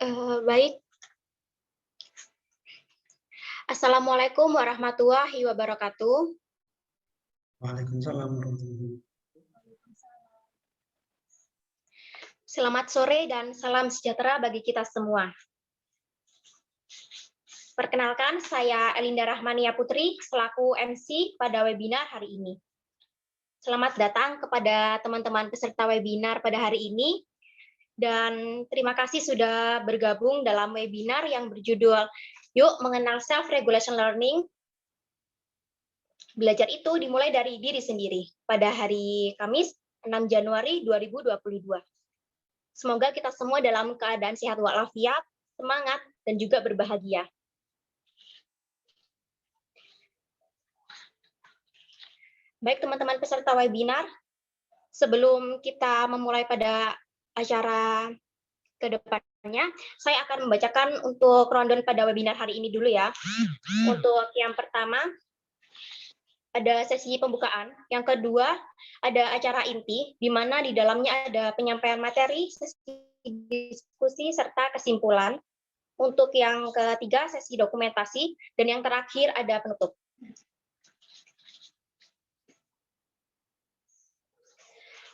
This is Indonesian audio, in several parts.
Baik. Assalamualaikum warahmatullahi wabarakatuh. Waalaikumsalam warahmatullahi Selamat sore dan salam sejahtera bagi kita semua. Perkenalkan, saya Elinda Rahmania Putri, selaku MC pada webinar hari ini. Selamat datang kepada teman-teman peserta webinar pada hari ini, dan terima kasih sudah bergabung dalam webinar yang berjudul Yuk Mengenal Self-Regulation Learning. Belajar itu dimulai dari diri sendiri pada hari Kamis 6 Januari 2022. Semoga kita semua dalam keadaan sehat walafiat, semangat, dan juga berbahagia. Baik teman-teman peserta webinar, sebelum kita memulai pada acara ke depannya, saya akan membacakan untuk rundown pada webinar hari ini dulu ya. Untuk yang pertama, ada sesi pembukaan. Yang kedua, ada acara inti, di mana di dalamnya ada penyampaian materi, sesi diskusi, serta kesimpulan. Untuk yang ketiga, sesi dokumentasi. Dan yang terakhir, ada penutup.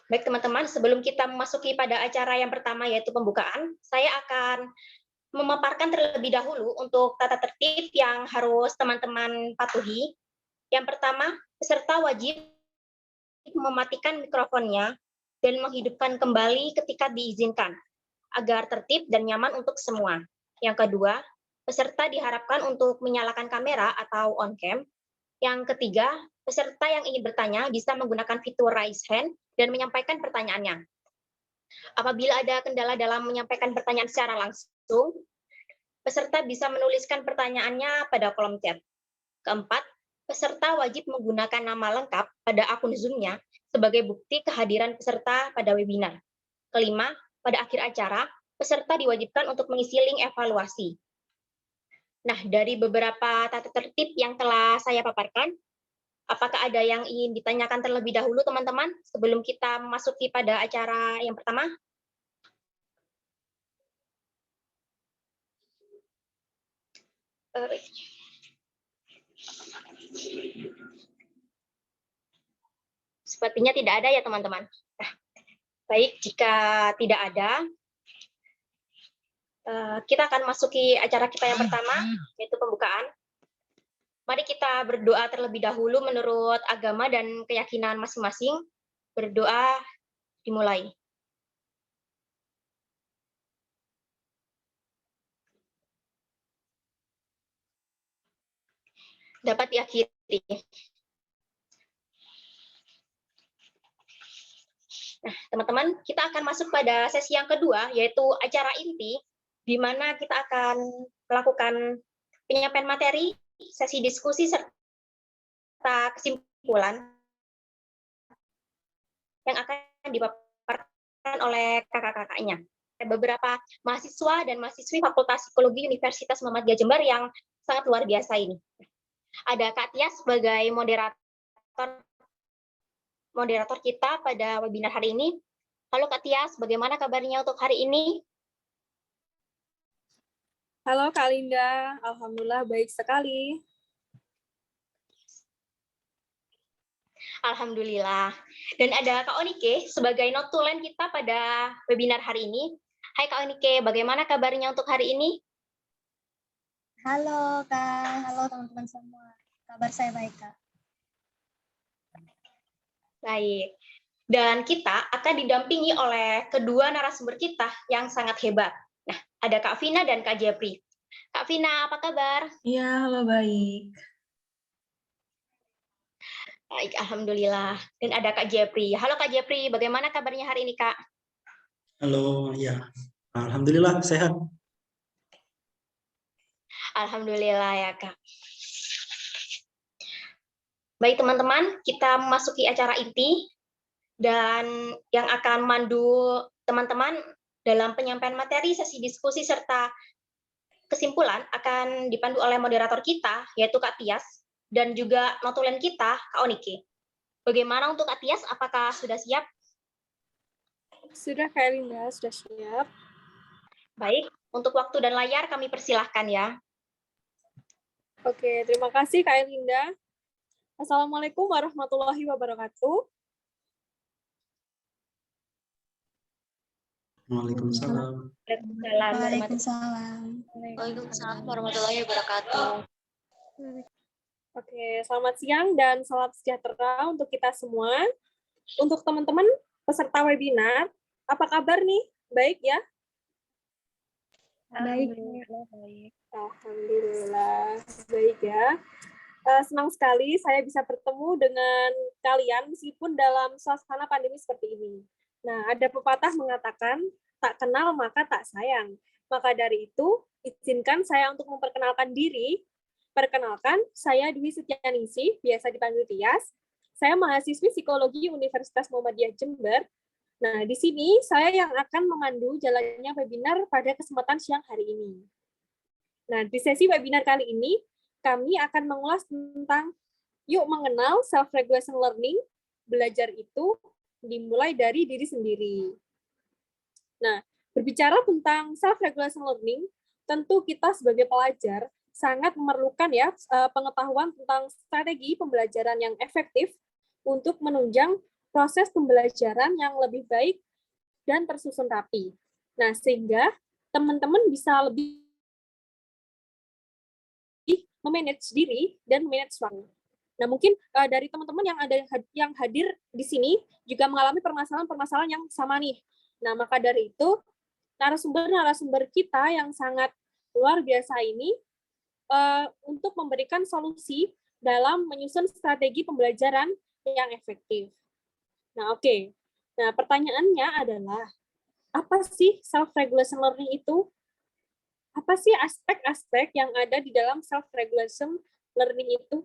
Baik teman-teman, sebelum kita memasuki pada acara yang pertama, yaitu pembukaan, saya akan memaparkan terlebih dahulu untuk tata tertib yang harus teman-teman patuhi. Yang pertama, peserta wajib mematikan mikrofonnya dan menghidupkan kembali ketika diizinkan, agar tertib dan nyaman untuk semua. Yang kedua, peserta diharapkan untuk menyalakan kamera atau on cam. Yang ketiga, peserta yang ingin bertanya bisa menggunakan fitur raise hand dan menyampaikan pertanyaannya. Apabila ada kendala dalam menyampaikan pertanyaan secara langsung, peserta bisa menuliskan pertanyaannya pada kolom chat. Keempat, peserta wajib menggunakan nama lengkap pada akun Zoom-nya sebagai bukti kehadiran peserta pada webinar. Kelima, pada akhir acara, peserta diwajibkan untuk mengisi link evaluasi. Nah, dari beberapa tata tertib yang telah saya paparkan, apakah ada yang ingin ditanyakan terlebih dahulu, teman-teman, sebelum kita memasuki pada acara yang pertama? Sepertinya tidak ada ya, teman-teman. Nah, baik, jika tidak ada, kita akan masuki acara kita yang pertama, yaitu pembukaan. Mari kita berdoa terlebih dahulu menurut agama dan keyakinan masing-masing. Berdoa dimulai. Dapat diakhiri. Nah, teman-teman, kita akan masuk pada sesi yang kedua, yaitu acara inti, di mana kita akan melakukan penyampaian materi, sesi diskusi, serta kesimpulan yang akan dipaparkan oleh kakak-kakaknya. Beberapa mahasiswa dan mahasiswi Fakultas Psikologi Universitas Muhammadiyah Jember yang sangat luar biasa ini. Ada Kak Tia sebagai moderator kita pada webinar hari ini. Halo Kak Tias, bagaimana kabarnya untuk hari ini? Halo Kak Linda, alhamdulillah baik sekali. Alhamdulillah. Dan ada Kak Onike sebagai notulen kita pada webinar hari ini. Hai Kak Onike, bagaimana kabarnya untuk hari ini? Halo Kak, halo teman-teman semua. Kabar saya baik Kak. Baik. Dan kita akan didampingi oleh kedua narasumber kita yang sangat hebat. Nah, ada Kak Vina dan Kak Jepri. Kak Vina, apa kabar? Iya, halo baik. Baik, alhamdulillah. Dan ada Kak Jepri. Halo Kak Jepri, bagaimana kabarnya hari ini Kak? Halo, ya. Alhamdulillah sehat. Alhamdulillah ya Kak. Baik teman-teman, kita memasuki acara inti dan yang akan mandu teman-teman dalam penyampaian materi, sesi diskusi, serta kesimpulan akan dipandu oleh moderator kita, yaitu Kak Tias, dan juga notulen kita, Kak Onike. Bagaimana untuk Kak Tias, apakah sudah siap? Sudah Kak Linda, sudah siap. Baik, untuk waktu dan layar kami persilahkan ya. Oke, terima kasih Kak Elinda. Assalamualaikum warahmatullahi wabarakatuh. Waalaikumsalam. Waalaikumsalam Waalaikumsalam. Waalaikumsalam warahmatullahi wabarakatuh. Oke, selamat siang dan salam sejahtera untuk kita semua. Untuk teman-teman peserta webinar, apa kabar nih? Baik ya? Baik. Alhamdulillah, baik ya. Senang sekali saya bisa bertemu dengan kalian meskipun dalam suasana pandemi seperti ini. Nah, ada pepatah mengatakan, tak kenal maka tak sayang. Maka dari itu, izinkan saya untuk memperkenalkan diri. Perkenalkan, saya Dwi Setianingsih, biasa dipanggil Tias. Saya mahasiswi Psikologi Universitas Muhammadiyah Jember. Nah, di sini saya yang akan memandu jalannya webinar pada kesempatan siang hari ini. Nah, di sesi webinar kali ini, kami akan mengulas tentang yuk mengenal self-regulation learning, belajar itu dimulai dari diri sendiri. Nah, berbicara tentang self-regulation learning, tentu kita sebagai pelajar sangat memerlukan ya pengetahuan tentang strategi pembelajaran yang efektif untuk menunjang proses pembelajaran yang lebih baik dan tersusun rapi. Nah, sehingga teman-teman bisa lebih memanage diri dan manage waktu. Nah, mungkin dari teman-teman yang hadir di sini juga mengalami permasalahan-permasalahan yang sama nih. Nah, maka dari itu narasumber kita yang sangat luar biasa ini untuk memberikan solusi dalam menyusun strategi pembelajaran yang efektif. Nah, oke. Nah, pertanyaannya adalah, apa sih self-regulation learning itu? Apa sih aspek-aspek yang ada di dalam self-regulation learning itu?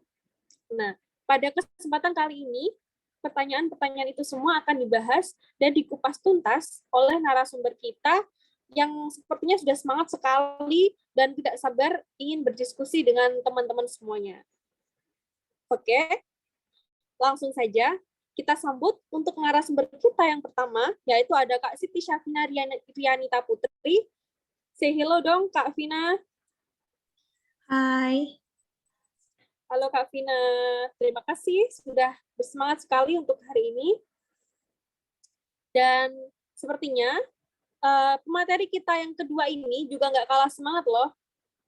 Nah, pada kesempatan kali ini, pertanyaan-pertanyaan itu semua akan dibahas dan dikupas tuntas oleh narasumber kita yang sepertinya sudah semangat sekali dan tidak sabar ingin berdiskusi dengan teman-teman semuanya. Oke, langsung saja kita sambut untuk narasumber kita yang pertama, yaitu ada Kak Siti Syafina Rianita Putri. Say hello dong, Kak Vina. Hai. Halo Kak Vina, terima kasih sudah bersemangat sekali untuk hari ini. Dan sepertinya pemateri kita yang kedua ini juga nggak kalah semangat loh.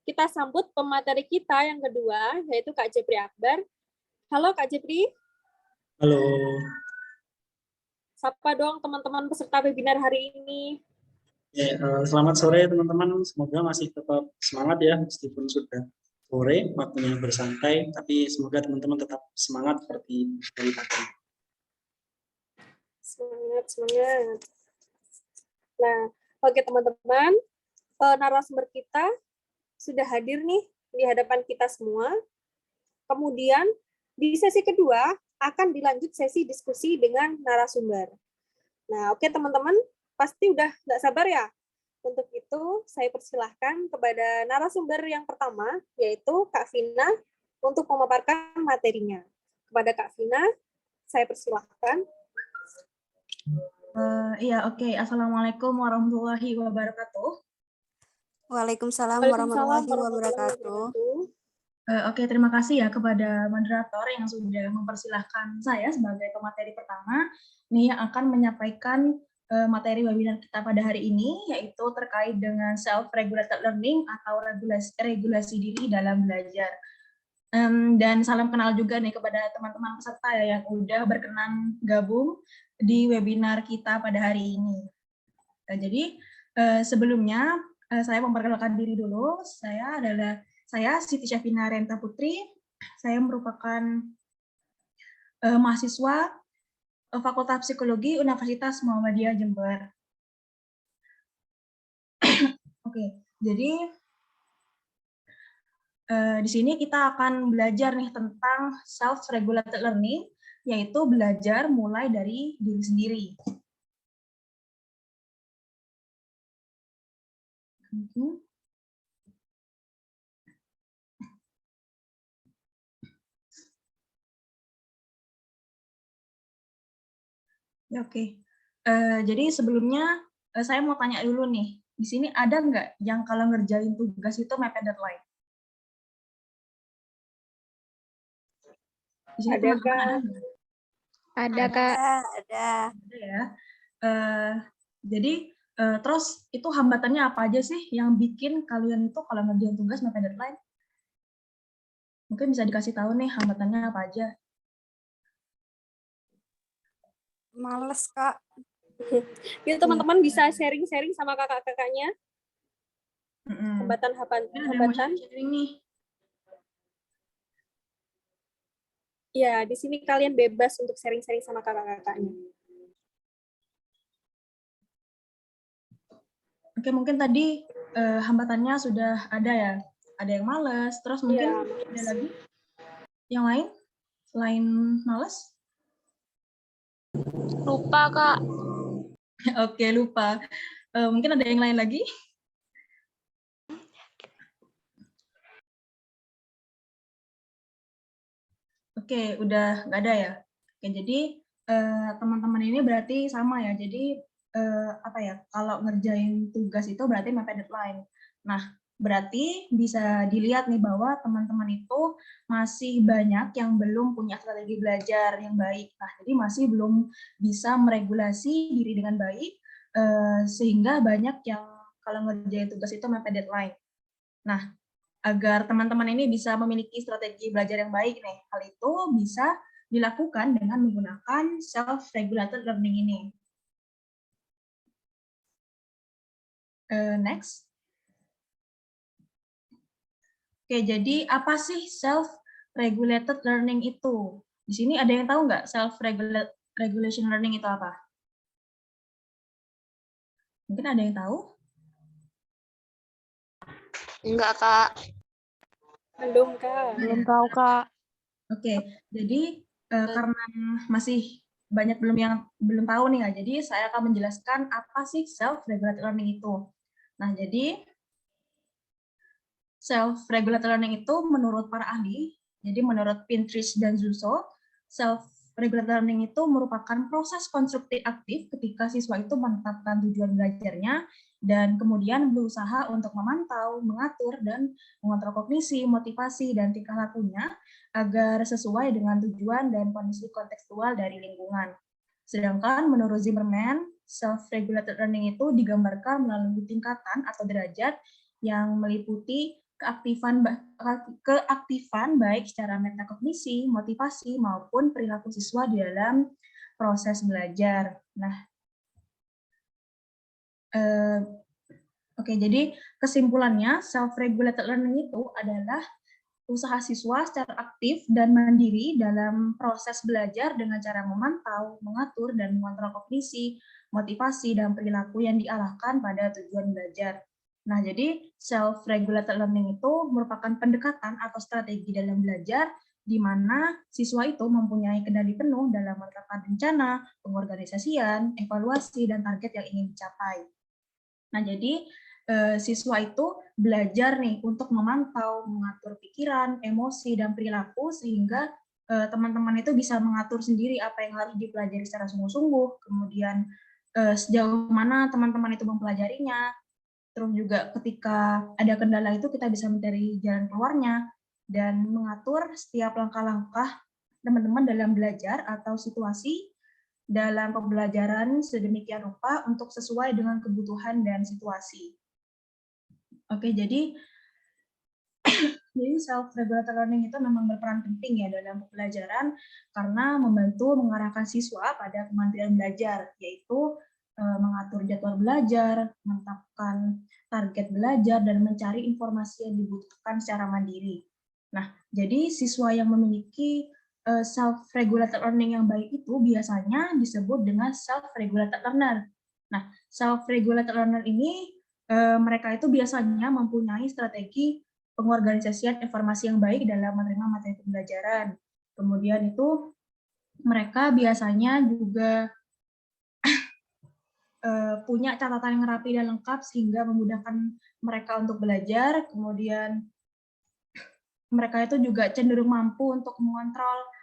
Kita sambut pemateri kita yang kedua, yaitu Kak Jepri Akbar. Halo Kak Jepri. Halo. Sapa dong teman-teman peserta webinar hari ini. Ya, selamat sore teman-teman. Semoga masih tetap semangat ya, meskipun sudah sore, waktunya bersantai, tapi semoga teman-teman tetap semangat seperti dari tadi. Semangat, semangat. Nah, oke teman-teman, narasumber kita sudah hadir nih di hadapan kita semua. Kemudian di sesi kedua akan dilanjut sesi diskusi dengan narasumber. Nah, oke teman-teman, pasti udah nggak sabar ya? Untuk itu, saya persilahkan kepada narasumber yang pertama, yaitu Kak Vina, untuk memaparkan materinya. Kepada Kak Vina, saya persilahkan. Iya, oke. Assalamualaikum warahmatullahi wabarakatuh. Waalaikumsalam Waalaikumsalam warahmatullahi wabarakatuh. Oke, terima kasih ya kepada moderator yang sudah mempersilahkan saya sebagai pemateri pertama nih yang akan menyampaikan materi webinar kita pada hari ini, yaitu terkait dengan self-regulated learning atau regulasi diri dalam belajar. Dan salam kenal juga nih kepada teman-teman peserta ya yang udah berkenan gabung di webinar kita pada hari ini. Jadi sebelumnya saya memperkenalkan diri dulu. Saya Siti Syafina Rianita Putri. Saya merupakan mahasiswa Fakultas Psikologi Universitas Muhammadiyah Jember. Oke, jadi di sini kita akan belajar nih tentang self-regulated learning, yaitu belajar mulai dari diri sendiri. Oke. Jadi sebelumnya saya mau tanya dulu nih, di sini ada nggak yang kalau ngerjain tugas itu mepet deadline? Di sini Ada, teman-teman Kak. ada nggak? Ada, Kak. Ada. Ada ya. Jadi terus itu hambatannya apa aja sih yang bikin kalian itu kalau ngerjain tugas mepet deadline? Mungkin bisa dikasih tahu nih hambatannya apa aja. Males, Kak. Itu teman-teman bisa sharing-sharing sama kakak-kakaknya. Mungkin ada yang mau Hambatan. sharing nih. Ya, di sini kalian bebas untuk sharing-sharing sama kakak-kakaknya. Oke, mungkin tadi hambatannya sudah ada ya. Ada yang malas, terus mungkin ada lagi yang lain selain malas? Lupa, Kak. Oke, lupa. Mungkin ada yang lain lagi? Oke, udah nggak ada ya. Oke, jadi teman-teman ini berarti sama ya. Jadi apa ya? Kalau ngerjain tugas itu berarti mepet deadline. Nah, berarti bisa dilihat nih bahwa teman-teman itu masih banyak yang belum punya strategi belajar yang baik. Nah, jadi masih belum bisa meregulasi diri dengan baik sehingga banyak yang kalau ngerjain tugas itu mepet deadline. Nah, agar teman-teman ini bisa memiliki strategi belajar yang baik nih. Hal itu bisa dilakukan dengan menggunakan self-regulated learning ini. Next. Oke, jadi apa sih self-regulated learning itu? Di sini ada yang tahu nggak self-regulation learning itu apa? Mungkin ada yang tahu? Enggak, Kak. Belum, Kak. Belum tahu, Kak. Oke, jadi karena masih banyak yang belum tahu nih ya, jadi saya akan menjelaskan apa sih self-regulated learning itu. Nah, jadi self-regulated learning itu menurut para ahli, jadi menurut Pinterest dan Zusso, self-regulated learning itu merupakan proses konstruktif aktif ketika siswa itu menetapkan tujuan belajarnya dan kemudian berusaha untuk memantau, mengatur, dan mengontrol kognisi, motivasi, dan tingkah lakunya agar sesuai dengan tujuan dan kondisi kontekstual dari lingkungan. Sedangkan menurut Zimmerman, self-regulated learning itu digambarkan melalui tingkatan atau derajat yang meliputi keaktifan baik secara metakognisi, motivasi, maupun perilaku siswa di dalam proses belajar. Nah, oke, jadi kesimpulannya self-regulated learning itu adalah usaha siswa secara aktif dan mandiri dalam proses belajar dengan cara memantau, mengatur, dan mengontrol kognisi, motivasi, dan perilaku yang diarahkan pada tujuan belajar. Nah, jadi self-regulated learning itu merupakan pendekatan atau strategi dalam belajar di mana siswa itu mempunyai kendali penuh dalam menetapkan rencana, pengorganisasian, evaluasi, dan target yang ingin dicapai. Nah, jadi siswa itu belajar nih untuk memantau, mengatur pikiran, emosi, dan perilaku sehingga teman-teman itu bisa mengatur sendiri apa yang harus dipelajari secara sungguh-sungguh, kemudian sejauh mana teman-teman itu mempelajarinya, terus juga ketika ada kendala itu kita bisa mencari jalan keluarnya, dan mengatur setiap langkah-langkah teman-teman dalam belajar atau situasi dalam pembelajaran sedemikian rupa untuk sesuai dengan kebutuhan dan situasi. Oke, jadi self-regulated learning itu memang berperan penting ya dalam pembelajaran karena membantu mengarahkan siswa pada kemandirian belajar, yaitu mengatur jadwal belajar, menetapkan target belajar, dan mencari informasi yang dibutuhkan secara mandiri. Nah, jadi siswa yang memiliki self-regulated learning yang baik itu biasanya disebut dengan self-regulated learner. Nah, self-regulated learner ini mereka itu biasanya mempunyai strategi pengorganisasian informasi yang baik dalam menerima materi pembelajaran. Kemudian itu mereka biasanya juga punya catatan yang rapi dan lengkap sehingga memudahkan mereka untuk belajar. Kemudian mereka itu juga cenderung mampu untuk mengontrol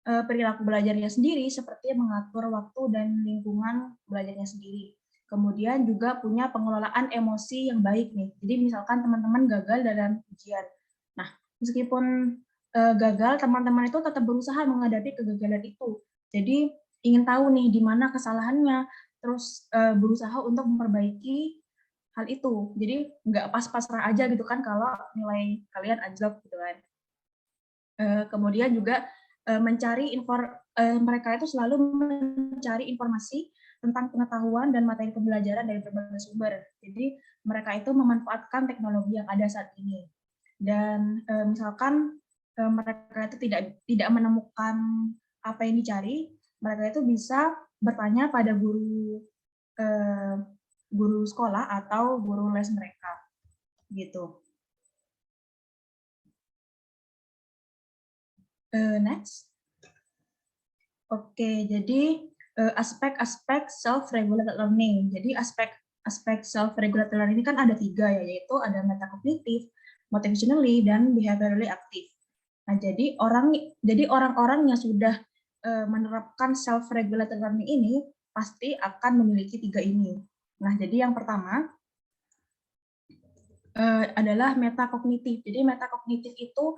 perilaku belajarnya sendiri seperti mengatur waktu dan lingkungan belajarnya sendiri. Kemudian juga punya pengelolaan emosi yang baik nih. Jadi misalkan teman-teman gagal dalam ujian. Nah, meskipun gagal, teman-teman itu tetap berusaha menghadapi kegagalan itu. Jadi ingin tahu nih di mana kesalahannya, terus berusaha untuk memperbaiki hal itu. Jadi nggak pas-pasrah aja gitu kan kalau nilai kalian anjlok gitu kan. Kemudian juga mereka itu selalu mencari informasi tentang pengetahuan dan materi pembelajaran dari berbagai sumber. Jadi mereka itu memanfaatkan teknologi yang ada saat ini. Dan misalkan mereka itu tidak menemukan apa yang dicari, mereka itu bisa bertanya pada guru sekolah atau guru les mereka, gitu. Next. Oke, jadi aspek-aspek self-regulated learning. Jadi aspek self-regulated learning ini kan ada 3 ya, yaitu ada metakognitif, motivationally, dan behaviorally active. Nah, jadi orang-orang yang sudah menerapkan self-regulated learning ini pasti akan memiliki 3 ini. Nah, jadi yang pertama adalah metakognitif. Jadi metakognitif itu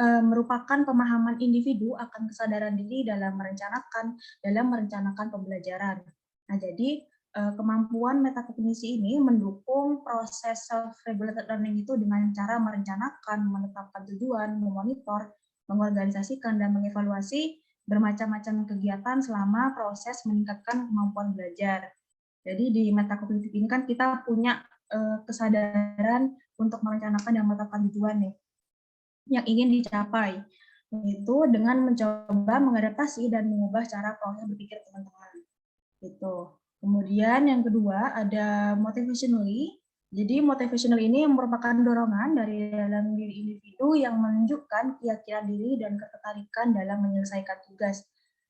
merupakan pemahaman individu akan kesadaran diri dalam merencanakan pembelajaran. Nah, jadi kemampuan metakognisi ini mendukung proses self-regulated learning itu dengan cara merencanakan, menetapkan tujuan, memonitor, mengorganisasikan, dan mengevaluasi bermacam-macam kegiatan selama proses meningkatkan kemampuan belajar. Jadi di metakognitif ini kan kita punya kesadaran untuk merencanakan dan menetapkan tujuan nih yang ingin dicapai, yaitu dengan mencoba mengadaptasi dan mengubah cara proses berpikir teman-teman. Gitu. Kemudian yang kedua ada motivationally. Jadi motivational ini merupakan dorongan dari dalam diri individu yang menunjukkan keyakinan diri dan ketertarikan dalam menyelesaikan tugas.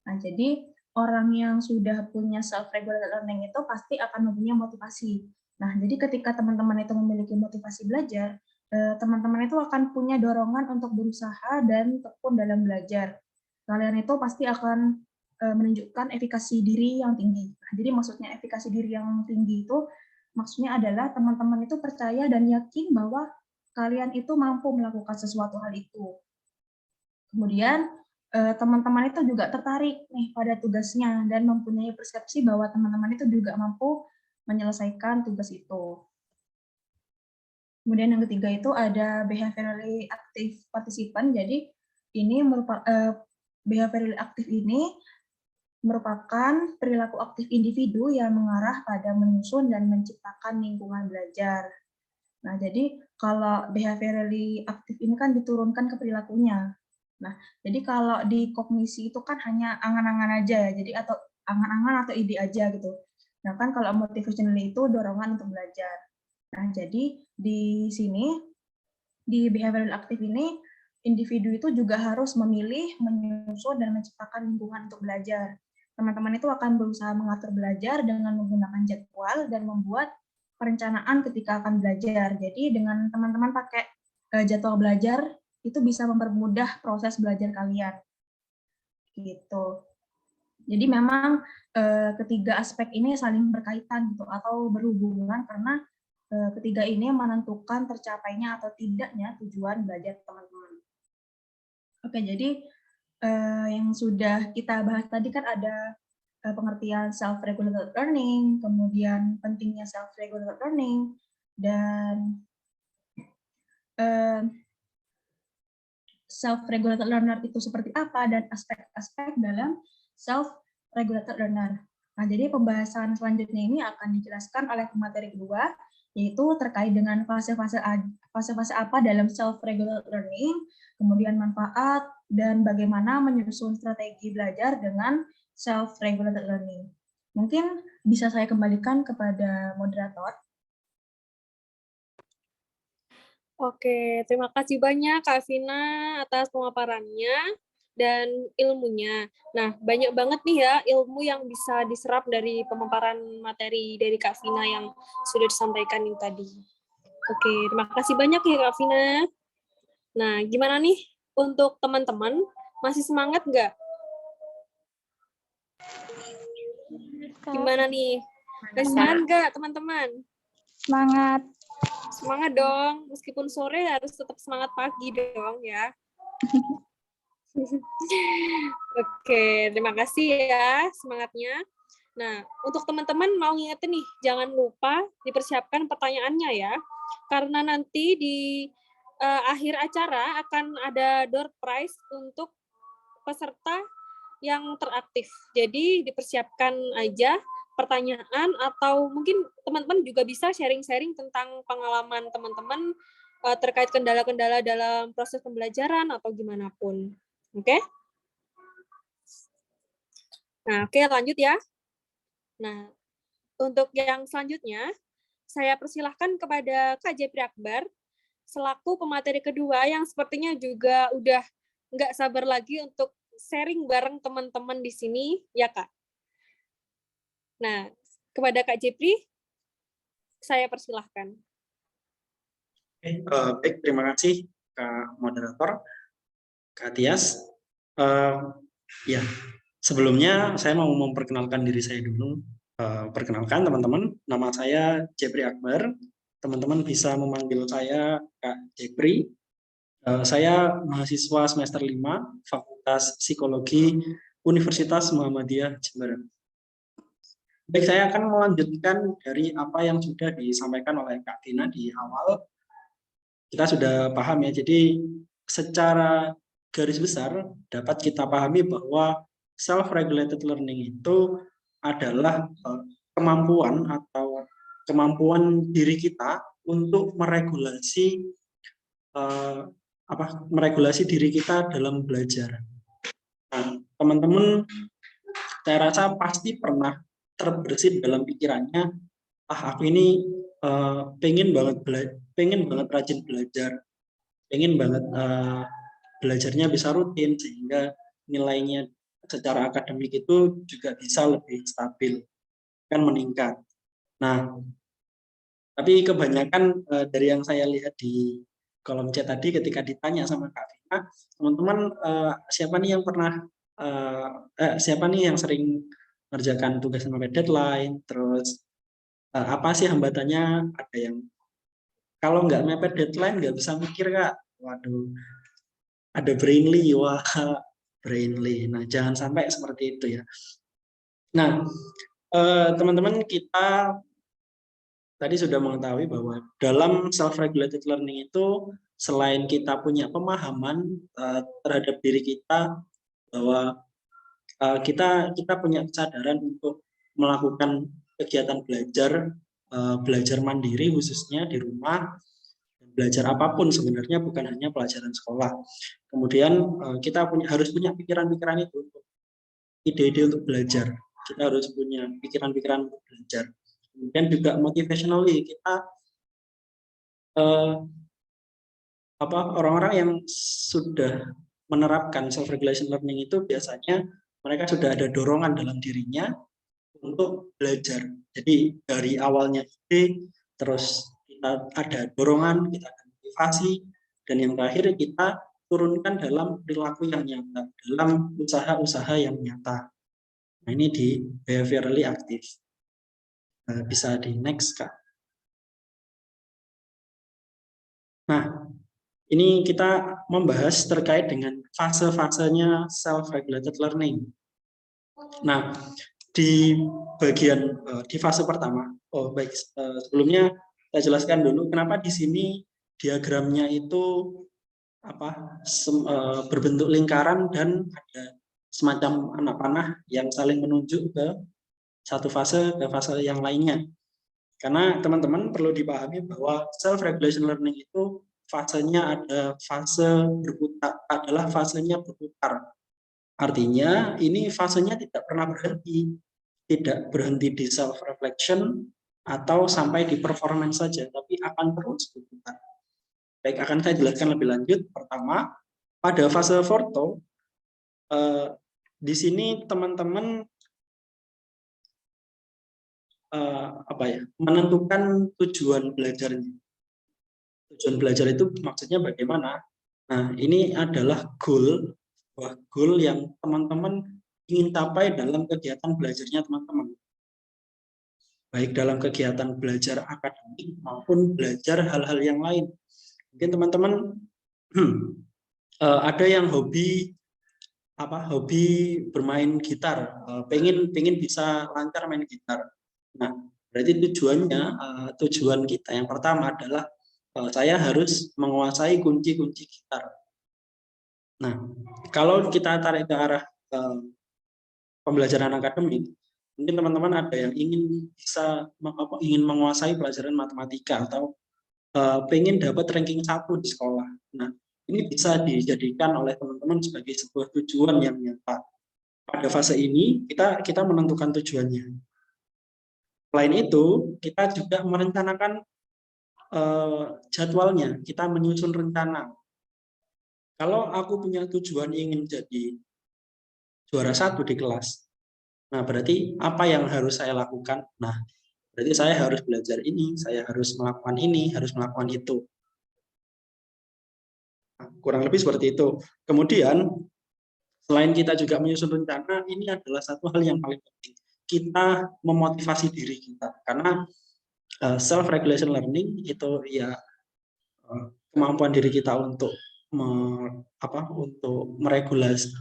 Nah, jadi orang yang sudah punya self-regulated learning itu pasti akan mempunyai motivasi. Nah, jadi ketika teman-teman itu memiliki motivasi belajar, teman-teman itu akan punya dorongan untuk berusaha dan tekun dalam belajar. Kalian itu pasti akan menunjukkan efikasi diri yang tinggi. Nah, jadi maksudnya efikasi diri yang tinggi itu maksudnya adalah teman-teman itu percaya dan yakin bahwa kalian itu mampu melakukan sesuatu hal itu. Kemudian teman-teman itu juga tertarik nih pada tugasnya dan mempunyai persepsi bahwa teman-teman itu juga mampu menyelesaikan tugas itu. Kemudian yang ketiga itu ada behaviorally active participant. Jadi ini behaviorally active ini merupakan perilaku aktif individu yang mengarah pada menyusun dan menciptakan lingkungan belajar. Nah, jadi kalau behaviorally aktif ini kan diturunkan ke perilakunya. Nah, jadi kalau di kognisi itu kan hanya angan-angan aja ya, jadi atau angan-angan atau ide aja gitu. Nah, kan kalau motivationally itu dorongan untuk belajar. Nah, jadi di sini, di behavioral active ini, individu itu juga harus memilih, menyusun, dan menciptakan lingkungan untuk belajar. Teman-teman itu akan berusaha mengatur belajar dengan menggunakan jadwal dan membuat perencanaan ketika akan belajar. Jadi dengan teman-teman pakai jadwal belajar, itu bisa mempermudah proses belajar kalian. Gitu. Jadi memang ketiga aspek ini saling berkaitan gitu atau berhubungan karena ketiga ini menentukan tercapainya atau tidaknya tujuan belajar teman-teman. Oke, jadi yang sudah kita bahas tadi kan ada pengertian self-regulated learning, kemudian pentingnya self-regulated learning, dan self-regulated learner itu seperti apa, dan aspek-aspek dalam self-regulated learner. Nah, jadi pembahasan selanjutnya ini akan dijelaskan oleh pemateri kedua, yaitu terkait dengan fase-fase apa dalam self-regulated learning, kemudian manfaat, dan bagaimana menyusun strategi belajar dengan self-regulated learning. Mungkin bisa saya kembalikan kepada moderator. Oke, terima kasih banyak Kak Vina atas pemaparannya dan ilmunya. Nah, banyak banget nih ya ilmu yang bisa diserap dari pemaparan materi dari Kak Vina yang sudah disampaikan ini tadi. Oke, terima kasih banyak ya Kak Vina. Nah, gimana nih untuk teman-teman? Masih semangat nggak? Gimana nih? Semangat nggak teman-teman? Semangat. Semangat dong, meskipun sore harus tetap semangat pagi dong ya. Oke, terima kasih ya semangatnya. Nah, untuk teman-teman mau ngingetin nih, jangan lupa dipersiapkan pertanyaannya ya. Karena nanti di akhir acara akan ada door prize untuk peserta yang teraktif. Jadi dipersiapkan aja pertanyaan atau mungkin teman-teman juga bisa sharing-sharing tentang pengalaman teman-teman terkait kendala-kendala dalam proses pembelajaran atau gimana pun. Oke? Nah, oke lanjut ya. Nah, untuk yang selanjutnya, saya persilahkan kepada Kak Jepri Akbar, selaku pemateri kedua yang sepertinya juga udah nggak sabar lagi untuk sharing bareng teman-teman di sini, ya Kak? Nah, kepada Kak Jepri, saya persilahkan. Baik, terima kasih Kak Moderator, Kak Tias. Ya, sebelumnya saya mau memperkenalkan diri saya dulu. Perkenalkan teman-teman, nama saya Jepri Akbar. Teman-teman bisa memanggil saya Kak Jepri. Saya mahasiswa semester 5, Fakultas Psikologi Universitas Muhammadiyah Jember. Baik, saya akan melanjutkan dari apa yang sudah disampaikan oleh Kak Tina di awal. Kita sudah paham ya, jadi secara garis besar dapat kita pahami bahwa self-regulated learning itu adalah kemampuan atau kemampuan diri kita untuk meregulasi meregulasi diri kita dalam belajar. Nah, teman-teman, saya rasa pasti pernah terbersit dalam pikirannya, aku ini pengen banget rajin belajar, pengen banget belajarnya bisa rutin sehingga nilainya secara akademik itu juga bisa lebih stabil, kan meningkat. Nah, tapi kebanyakan dari yang saya lihat di kolom chat tadi ketika ditanya sama Kak Vina, teman-teman siapa nih yang sering mengerjakan tugas sampai deadline, terus apa sih hambatannya? Ada yang kalau nggak mepet deadline nggak bisa mikir Kak, waduh, ada brainly, wah brainly. Nah, jangan sampai seperti itu ya. Nah, teman-teman, kita tadi sudah mengetahui bahwa dalam self-regulated learning itu selain kita punya pemahaman terhadap diri kita bahwa kita punya kesadaran untuk melakukan kegiatan belajar mandiri khususnya di rumah, belajar apapun sebenarnya bukan hanya pelajaran sekolah. Kemudian kita harus punya pikiran-pikiran itu, ide-ide untuk belajar. Kita harus punya pikiran-pikiran untuk belajar. Kemudian juga motivationally kita orang-orang yang sudah menerapkan self-regulation learning itu biasanya mereka sudah ada dorongan dalam dirinya untuk belajar. Jadi dari awalnya ide, terus kita ada dorongan, kita ada motivasi, dan yang terakhir kita turunkan dalam perilaku yang nyata, dalam usaha-usaha yang nyata. Nah, ini di behaviorally active. Bisa di next, Kak. Nah, ini kita membahas terkait dengan fase-fasenya self-regulated learning. Nah, di bagian di fase pertama, sebelumnya saya jelaskan dulu kenapa di sini diagramnya itu berbentuk lingkaran dan ada semacam anak panah yang saling menunjuk ke satu fase ke fase yang lainnya. Karena teman-teman perlu dipahami bahwa self-regulation learning itu fasenya adalah fasenya berputar. Artinya ini fasenya tidak pernah berhenti, tidak berhenti di self-reflection atau sampai di performance saja, tapi akan terus berputar. Baik, akan saya jelaskan lebih lanjut. Pertama, pada fase Forto, di sini teman-teman menentukan tujuan belajarnya. Tujuan belajar itu maksudnya bagaimana? Nah, ini adalah goal yang teman-teman ingin capai dalam kegiatan belajarnya teman-teman. baik dalam kegiatan belajar akademik maupun belajar hal-hal yang lain. Mungkin teman-teman ada yang hobi bermain gitar, pengen bisa lancar main gitar. Nah, berarti tujuan kita yang pertama adalah saya harus menguasai kunci-kunci gitar. Nah, kalau kita tarik ke arah pembelajaran akademik, mungkin teman-teman ada yang ingin menguasai pelajaran matematika atau pengen dapat ranking 1 di sekolah. Nah, ini bisa dijadikan oleh teman-teman sebagai sebuah tujuan yang nyata. Pada fase ini kita menentukan tujuannya. Selain itu, kita juga merencanakan jadwalnya, kita menyusun rencana. Kalau aku punya tujuan ingin jadi juara 1 di kelas, nah berarti apa yang harus saya lakukan? Nah, berarti saya harus belajar ini, saya harus melakukan ini, harus melakukan itu. Nah, kurang lebih seperti itu. Kemudian, selain kita juga menyusun rencana, ini adalah satu hal yang paling penting. Kita memotivasi diri kita, karena self-regulation learning itu ya kemampuan diri kita untuk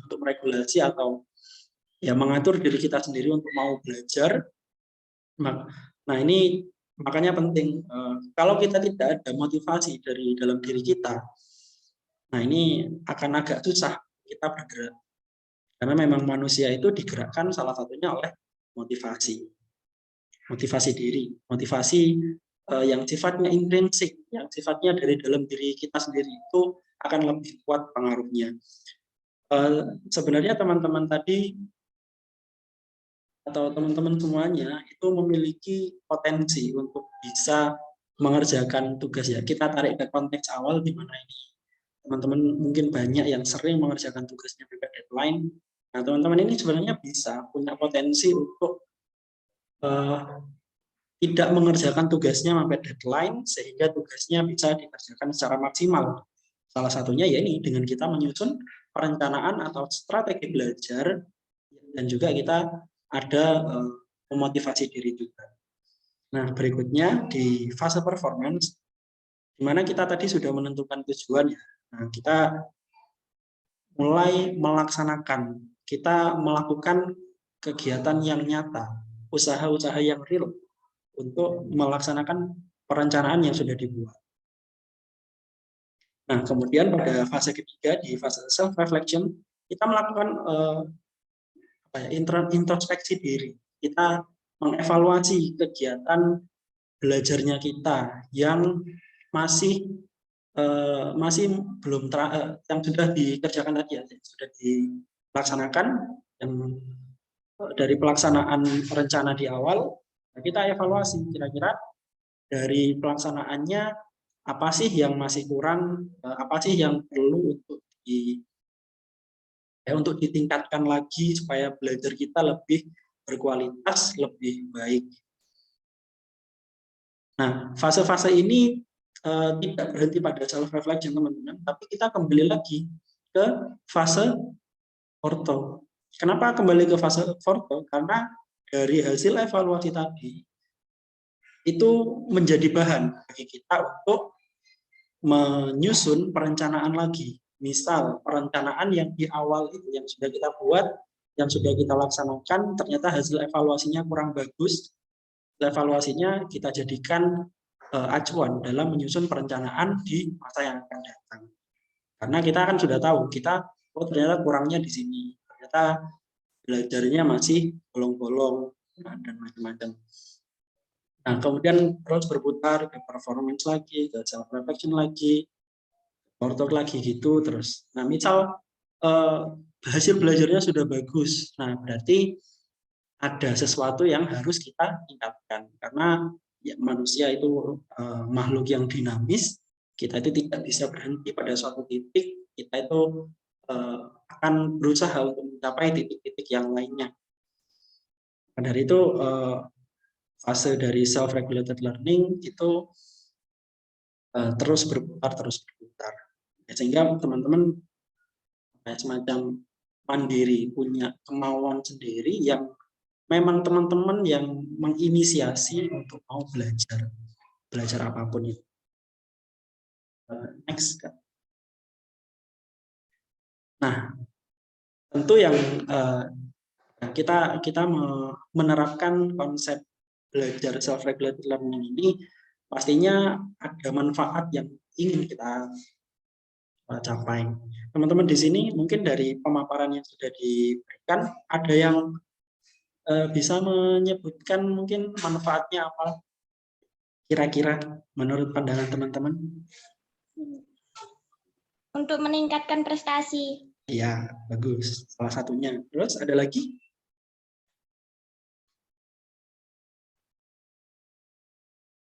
meregulasi atau ya mengatur diri kita sendiri untuk mau belajar. Nah, ini makanya penting. Kalau kita tidak ada motivasi dari dalam diri kita, nah ini akan agak susah kita bergerak. Karena memang manusia itu digerakkan salah satunya oleh motivasi. Motivasi diri, motivasi yang sifatnya intrinsik, yang sifatnya dari dalam diri kita sendiri itu akan lebih kuat pengaruhnya. Sebenarnya teman-teman tadi atau teman-teman semuanya itu memiliki potensi untuk bisa mengerjakan tugas ya. Kita tarik ke konteks awal di mana ini teman-teman mungkin banyak yang sering mengerjakan tugasnya mepet deadline. Nah, teman-teman ini sebenarnya bisa punya potensi untuk tidak mengerjakan tugasnya mepet deadline sehingga tugasnya bisa dikerjakan secara maksimal. Salah satunya ya ini dengan kita menyusun perencanaan atau strategi belajar dan juga kita ada memotivasi diri juga. Nah, berikutnya di fase performance, di mana kita tadi sudah menentukan tujuan ya. Nah, kita mulai melaksanakan, kita melakukan kegiatan yang nyata, usaha-usaha yang real untuk melaksanakan perencanaan yang sudah dibuat. Nah, kemudian pada fase ketiga di fase self reflection kita melakukan introspeksi diri. Kita mengevaluasi kegiatan belajarnya kita yang masih belum yang sudah dikerjakan tadi ya, sudah dilaksanakan yang dari pelaksanaan rencana di awal. Kita evaluasi kira-kira dari pelaksanaannya apa sih yang masih kurang, apa sih yang perlu untuk ditingkatkan lagi supaya belajar kita lebih berkualitas, lebih baik. Nah, fase-fase ini tidak berhenti pada self reflection teman-teman, tapi kita kembali lagi ke fase orto. Kenapa kembali ke fase orto? Karena dari hasil evaluasi tadi itu menjadi bahan bagi kita untuk menyusun perencanaan lagi. Misal perencanaan yang di awal itu yang sudah kita buat, yang sudah kita laksanakan, ternyata hasil evaluasinya kurang bagus. Evaluasinya kita jadikan acuan dalam menyusun perencanaan di masa yang akan datang. Karena kita kan sudah tahu, kita ternyata kurangnya di sini. Ternyata belajarnya masih bolong-bolong dan macam-macam. Nah, kemudian terus berputar ke performance lagi, ke self reflection lagi, ortok lagi gitu terus. Nah, misal hasil belajarnya sudah bagus. Nah, berarti ada sesuatu yang harus kita tingkatkan karena ya, manusia itu makhluk yang dinamis. Kita itu tidak bisa berhenti pada suatu titik. Kita itu akan berusaha untuk mencapai titik-titik yang lainnya. Nah, dari itu fase dari self-regulated learning itu terus berputar. Ya, sehingga teman-teman semacam mandiri, punya kemauan sendiri yang memang teman-teman yang menginisiasi untuk mau belajar apapun itu. Next, Kak. Nah, tentu yang kita menerapkan konsep belajar self-regulated learning ini pastinya ada manfaat yang ingin kita capai. Teman-teman di sini mungkin dari pemaparan yang sudah diberikan ada yang bisa menyebutkan mungkin manfaatnya apa kira-kira menurut pandangan teman-teman? Untuk meningkatkan prestasi. Iya, bagus. Salah satunya. Terus ada lagi?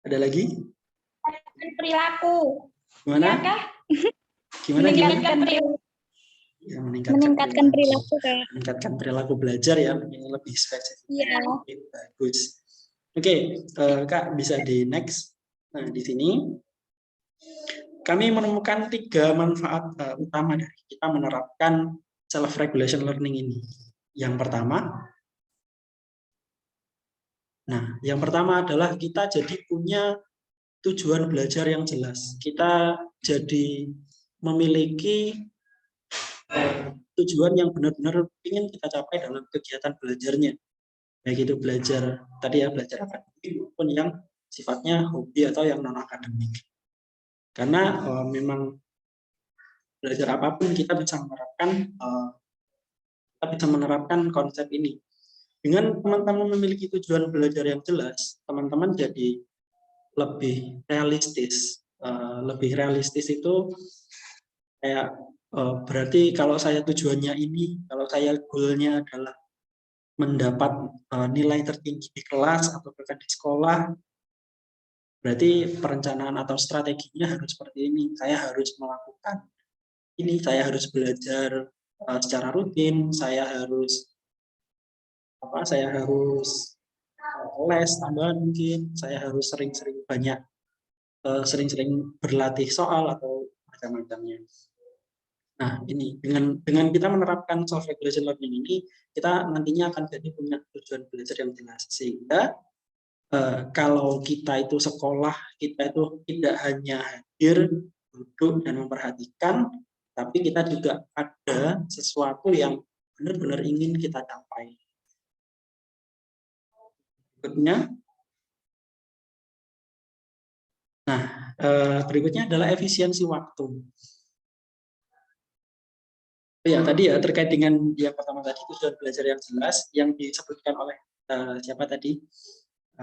Ada lagi? Perilaku. Gimana? Iya kah? Gimana? Meningkatkan perilaku. Ya, Meningkatkan perilaku kayak. meningkatkan perilaku belajar ya, ini lebih spesifik. Iya. Bagus. Oke, Kak bisa di next. Nah, di sini kami menemukan 3 manfaat utama dari kita menerapkan self-regulation learning ini. Yang pertama adalah kita jadi punya tujuan belajar yang jelas. Kita jadi memiliki tujuan yang benar-benar ingin kita capai dalam kegiatan belajarnya. Baik itu belajar akademik maupun yang sifatnya hobi atau yang non akademik. Karena memang belajar apapun kita bisa menerapkan konsep ini. Dengan teman-teman memiliki tujuan belajar yang jelas, teman-teman jadi lebih realistis. Lebih realistis itu kayak berarti kalau saya tujuannya ini, kalau saya goalnya adalah mendapat nilai tertinggi di kelas atau bahkan di sekolah, berarti perencanaan atau strateginya harus seperti ini. Saya harus melakukan ini, saya harus belajar secara rutin, saya harus les tambahan mungkin, saya harus sering-sering berlatih soal atau macam-macamnya. Nah, ini dengan kita menerapkan self regulation learning ini, kita nantinya akan jadi punya tujuan belajar yang jelas, sehingga kalau kita itu sekolah, kita itu tidak hanya hadir, duduk dan memperhatikan, tapi kita juga ada sesuatu yang benar-benar ingin kita capai. Berikutnya adalah efisiensi waktu. Ya, tadi ya terkait dengan yang pertama tadi, tujuan belajar yang jelas yang disebutkan oleh siapa tadi?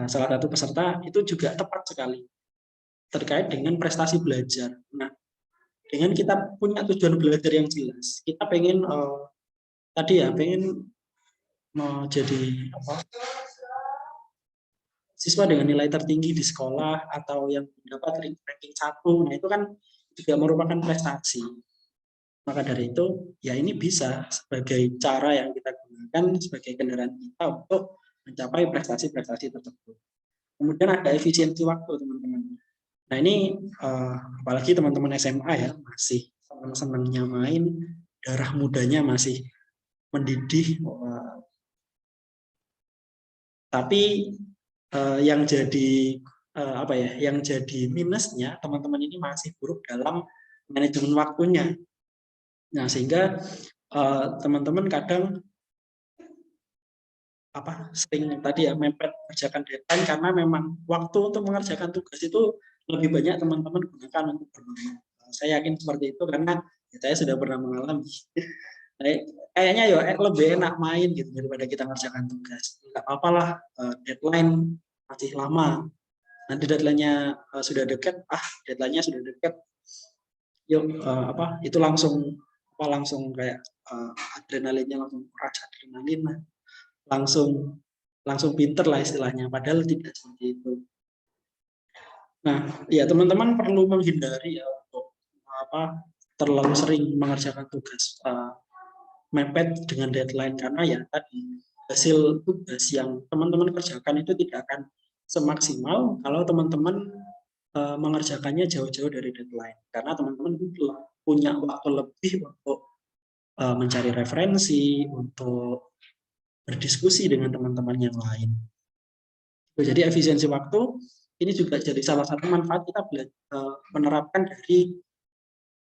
Salah satu peserta itu juga tepat sekali terkait dengan prestasi belajar. Nah, dengan kita punya tujuan belajar yang jelas, kita pengen pengen mau jadi siswa dengan nilai tertinggi di sekolah atau yang mendapat ranking 1. Nah, itu kan juga merupakan prestasi. Maka dari itu, ya ini bisa sebagai cara yang kita gunakan sebagai kendaraan kita untuk mencapai prestasi-prestasi tersebut. Kemudian ada efisiensi waktu, teman-teman. Nah, ini apalagi teman-teman SMA ya, masih senang-senangnya main, darah mudanya masih mendidih. Tapi yang jadi minusnya, teman-teman ini masih buruk dalam manajemen waktunya. Nah, sehingga teman-teman kadang sering tadi ya mepet mengerjakan deadline karena memang waktu untuk mengerjakan tugas itu lebih banyak teman-teman gunakan untuk bermain. Saya yakin seperti itu karena saya sudah pernah mengalami. Kayaknya ya lebih enak main gitu daripada kita mengerjakan tugas. Enggak apalah, deadline masih lama. Nanti deadline-nya sudah dekat, deadline-nya sudah dekat. Yuk itu langsung kayak adrenalinnya langsung rush adrenalin, langsung pinter lah istilahnya, padahal tidak seperti itu. Nah, ya teman-teman perlu menghindari ya untuk terlalu sering mengerjakan tugas mepet dengan deadline, karena ya tadi hasil tugas yang teman-teman kerjakan itu tidak akan semaksimal kalau teman-teman mengerjakannya jauh-jauh dari deadline, karena teman-teman punya waktu lebih untuk mencari referensi, untuk berdiskusi dengan teman-teman yang lain. Jadi efisiensi waktu ini juga jadi salah satu manfaat kita menerapkan dari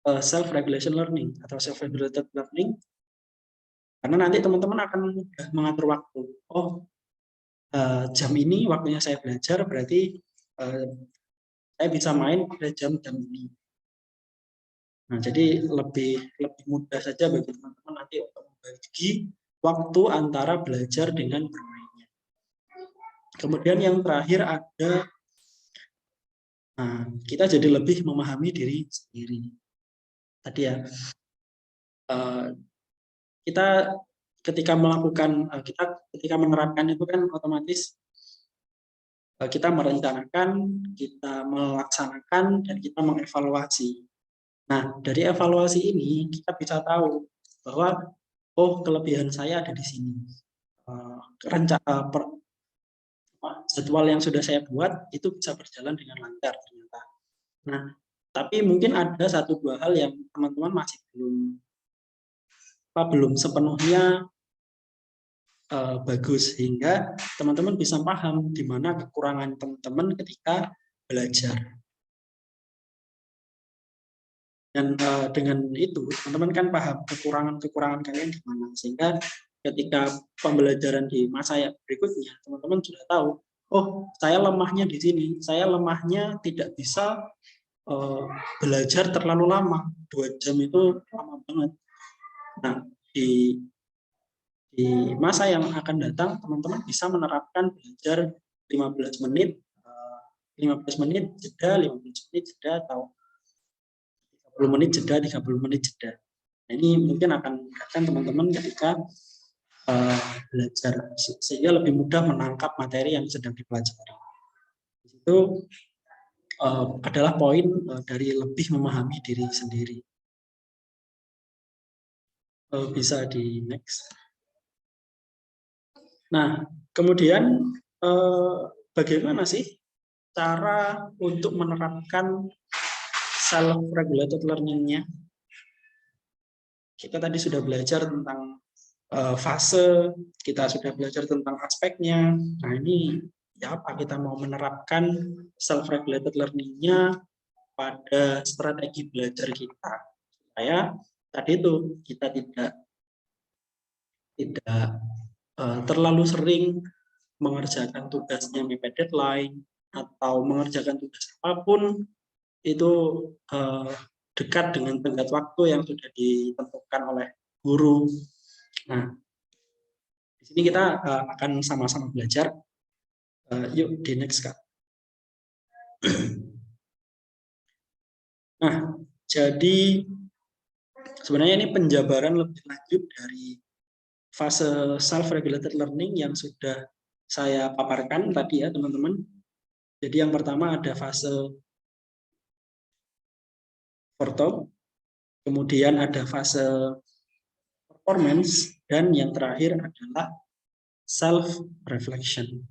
self-regulation learning atau self-regulated learning, karena nanti teman-teman akan mudah mengatur waktu. Oh, jam ini waktunya saya belajar, berarti saya bisa main pada jam-jam ini. Nah, jadi lebih mudah saja bagi teman-teman nanti untuk membagi waktu antara belajar dengan bermainnya. Kemudian yang terakhir ada, nah, kita jadi lebih memahami diri sendiri. Tadi ya, kita ketika menerapkan itu kan otomatis kita merencanakan, kita melaksanakan, dan kita mengevaluasi. Nah, dari evaluasi ini kita bisa tahu bahwa oh, kelebihan saya ada di sini. Jadwal yang sudah saya buat itu bisa berjalan dengan lancar ternyata. Nah, tapi mungkin ada 1-2 hal yang teman-teman masih belum sepenuhnya bagus, sehingga teman-teman bisa paham di mana kekurangan teman-teman ketika belajar. Dan dengan itu teman-teman kan paham kekurangan kalian di mana, sehingga ketika pembelajaran di masa yang berikutnya teman-teman sudah tahu, oh, saya lemahnya di sini, saya lemahnya tidak bisa belajar terlalu lama, 2 jam itu lama banget. Nah, di masa yang akan datang teman-teman bisa menerapkan belajar 15 menit jeda, 15 menit jeda, atau 30 menit jeda, 30 menit jeda. Nah, ini mungkin akan memudahkan teman-teman ketika belajar, sehingga lebih mudah menangkap materi yang sedang dipelajari. Itu adalah poin dari lebih memahami diri sendiri. Bisa di next. Nah, kemudian bagaimana sih cara untuk menerapkan self-regulated learning-nya? Kita tadi sudah belajar tentang fase, kita sudah belajar tentang aspeknya. Nah, ini ya apa, kita mau menerapkan self-regulated learning-nya pada strategi belajar kita, supaya tadi itu kita tidak terlalu sering mengerjakan tugasnya mepet deadline, atau mengerjakan tugas apapun itu dekat dengan tenggat waktu yang sudah ditentukan oleh guru. Nah, di sini kita akan sama-sama belajar. Yuk di next, Kak. Nah, jadi sebenarnya ini penjabaran lebih lanjut dari fase self-regulated learning yang sudah saya paparkan tadi ya, teman-teman. Jadi yang pertama ada fase Fortop, kemudian ada fase performance, dan yang terakhir adalah self-reflection.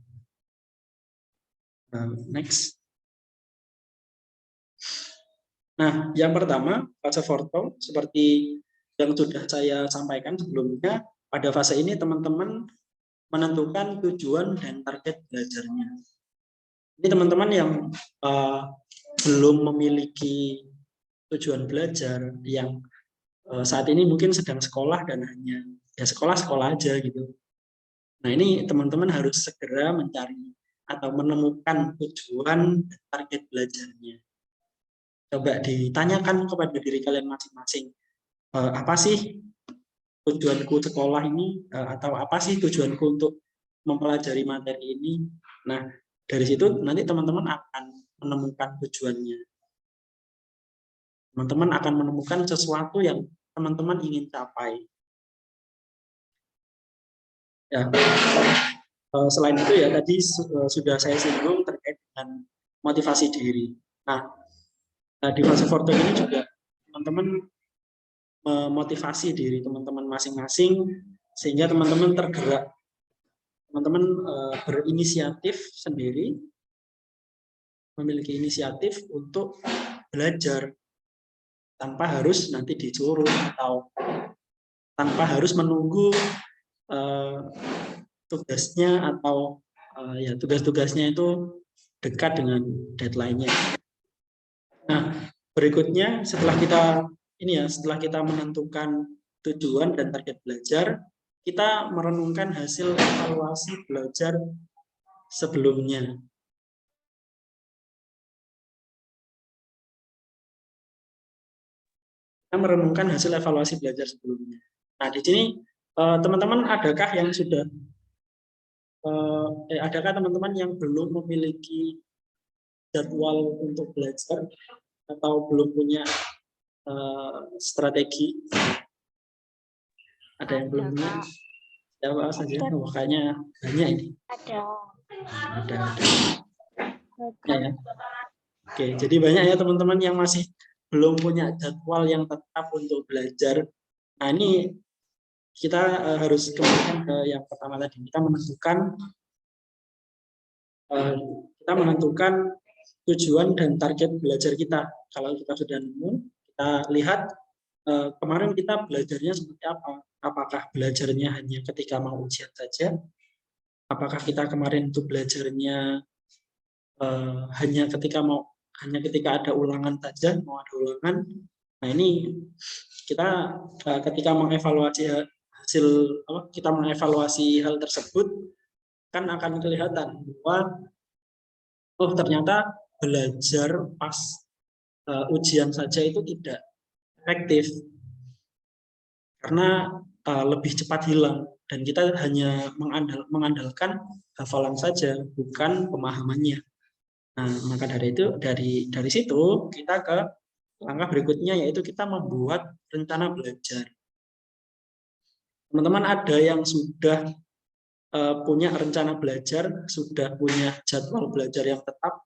Next. Nah, yang pertama, fase Fortop, seperti yang sudah saya sampaikan sebelumnya, pada fase ini teman-teman menentukan tujuan dan target belajarnya. Ini teman-teman yang belum memiliki tujuan belajar, yang saat ini mungkin sedang sekolah dan hanya ya sekolah aja gitu. Nah, ini teman-teman harus segera mencari atau menemukan tujuan dan target belajarnya. Coba ditanyakan kepada diri kalian masing-masing, apa sih tujuanku sekolah ini, atau apa sih tujuanku untuk mempelajari materi ini. Nah, dari situ nanti teman-teman akan menemukan tujuannya. Teman-teman akan menemukan sesuatu yang teman-teman ingin capai. Ya, selain itu ya tadi sudah saya singgung terkait dengan motivasi diri. Nah, di fase Fortop ini juga teman-teman memotivasi diri teman-teman masing-masing, sehingga teman-teman tergerak, teman-teman berinisiatif sendiri, memiliki inisiatif untuk belajar tanpa harus nanti disuruh atau tanpa harus menunggu tugasnya atau ya tugas-tugasnya itu dekat dengan deadline-nya. Nah, berikutnya setelah kita menentukan tujuan dan target belajar, kita merenungkan hasil evaluasi belajar sebelumnya. Kita merenungkan hasil evaluasi belajar sebelumnya. Nah, di sini teman-teman adakah teman-teman yang belum memiliki jadwal untuk belajar atau belum punya strategi? Ada yang belum punya? Siapa saja? Makanya banyak ini. Ada. Ya. Oke, jadi banyak ya teman-teman yang masih belum punya jadwal yang tetap untuk belajar. Nah, ini kita harus kembalikan ke yang pertama tadi. Kita menentukan tujuan dan target belajar kita. Kalau kita sudah nemu, kita lihat kemarin kita belajarnya seperti apa. Apakah belajarnya hanya ketika mau ujian saja? Apakah kita kemarin itu belajarnya hanya ketika ada ulangan saja, mau ada ulangan? Nah, ini kita ketika mengevaluasi hal tersebut, kan akan kelihatan bahwa ternyata belajar pas ujian saja itu tidak efektif karena lebih cepat hilang dan kita hanya mengandalkan hafalan saja, bukan pemahamannya. Nah, maka dari situ kita ke langkah berikutnya, yaitu kita membuat rencana belajar. Teman-teman ada yang sudah punya rencana belajar, sudah punya jadwal belajar yang tetap?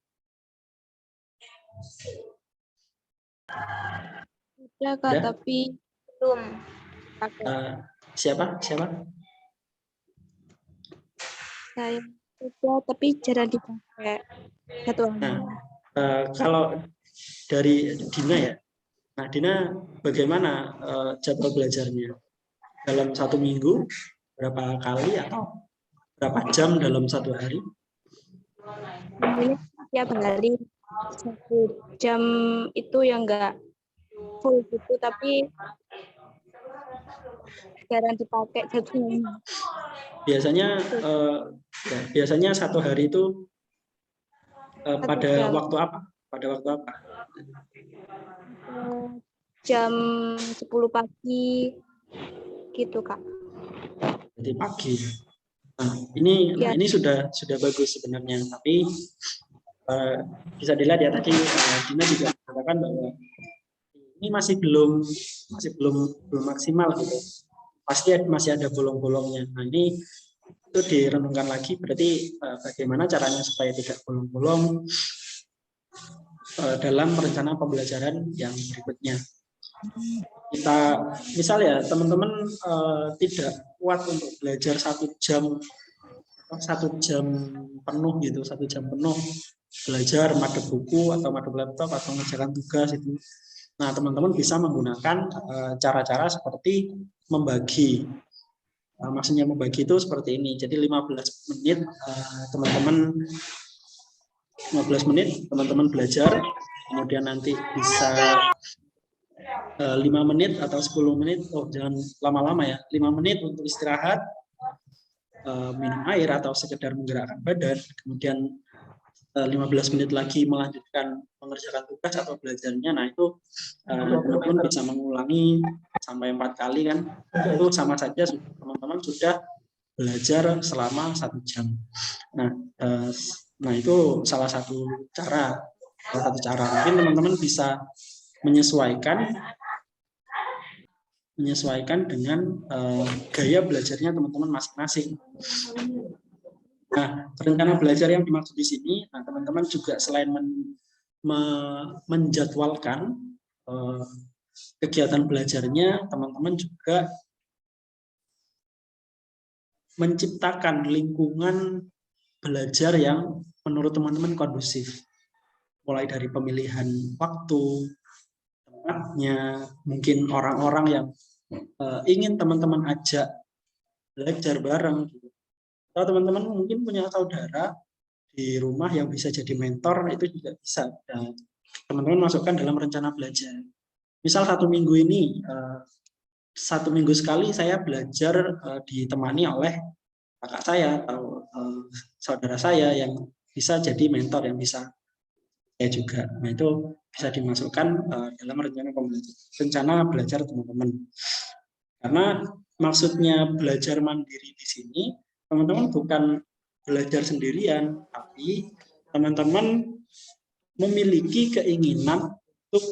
Ada Kak, Ya? tapi Belum. Siapa? saya sudah tapi jarang dipakai jadwalnya. Nah, kalau dari Dina ya, nah Dina bagaimana jadwal belajarnya? Dalam 1 minggu berapa kali atau berapa jam dalam 1 hari? Ini tiap hari 1 jam itu yang enggak full gitu, tapi jarang dipakai jadwalnya. Biasanya 1 hari itu pada jam. waktu apa? Jam 10 pagi gitu Kak. Jadi pagi. Nah, ini sudah bagus sebenarnya, tapi bisa dilihat ya tadi Dina juga katakan bahwa ini masih belum maksimal gitu. Pasti masih ada bolong-bolongnya. Nah, ini itu direnungkan lagi, berarti bagaimana caranya supaya tidak bolong-bolong dalam rencana pembelajaran yang berikutnya. Kita misal ya teman-teman tidak kuat untuk belajar 1 jam penuh gitu, 1 jam penuh belajar madep buku atau madep laptop atau mengerjakan tugas itu. Nah, teman-teman bisa menggunakan cara-cara seperti membagi. Maksudnya membagi itu seperti ini. Jadi 15 menit teman-teman belajar, kemudian nanti bisa 5 menit atau 10 menit, jangan lama-lama ya, 5 menit untuk istirahat, minum air atau sekedar menggerakkan badan, kemudian 15 menit lagi melanjutkan mengerjakan tugas atau belajarnya. Nah, itu teman-teman bisa mengulangi sampai 4 kali kan, itu sama saja teman-teman sudah belajar selama 1 jam. Nah, itu salah satu cara. Mungkin teman-teman bisa menyesuaikan dengan gaya belajarnya teman-teman masing-masing. Nah, rencana belajar yang dimaksud di sini, teman-teman juga selain menjadwalkan kegiatan belajarnya, teman-teman juga menciptakan lingkungan belajar yang menurut teman-teman kondusif. Mulai dari pemilihan waktu, tempatnya, mungkin orang-orang yang ingin teman-teman ajak belajar bareng gitu. Kalau teman-teman mungkin punya saudara di rumah yang bisa jadi mentor, itu juga bisa teman-teman masukkan dalam rencana belajar. Misal 1 minggu ini 1 minggu sekali saya belajar ditemani oleh kakak saya atau saudara saya yang bisa jadi mentor, yang bisa saya juga. Nah, itu bisa dimasukkan dalam rencana belajar teman-teman. Karena maksudnya belajar mandiri di sini, teman-teman bukan belajar sendirian, tapi teman-teman memiliki keinginan untuk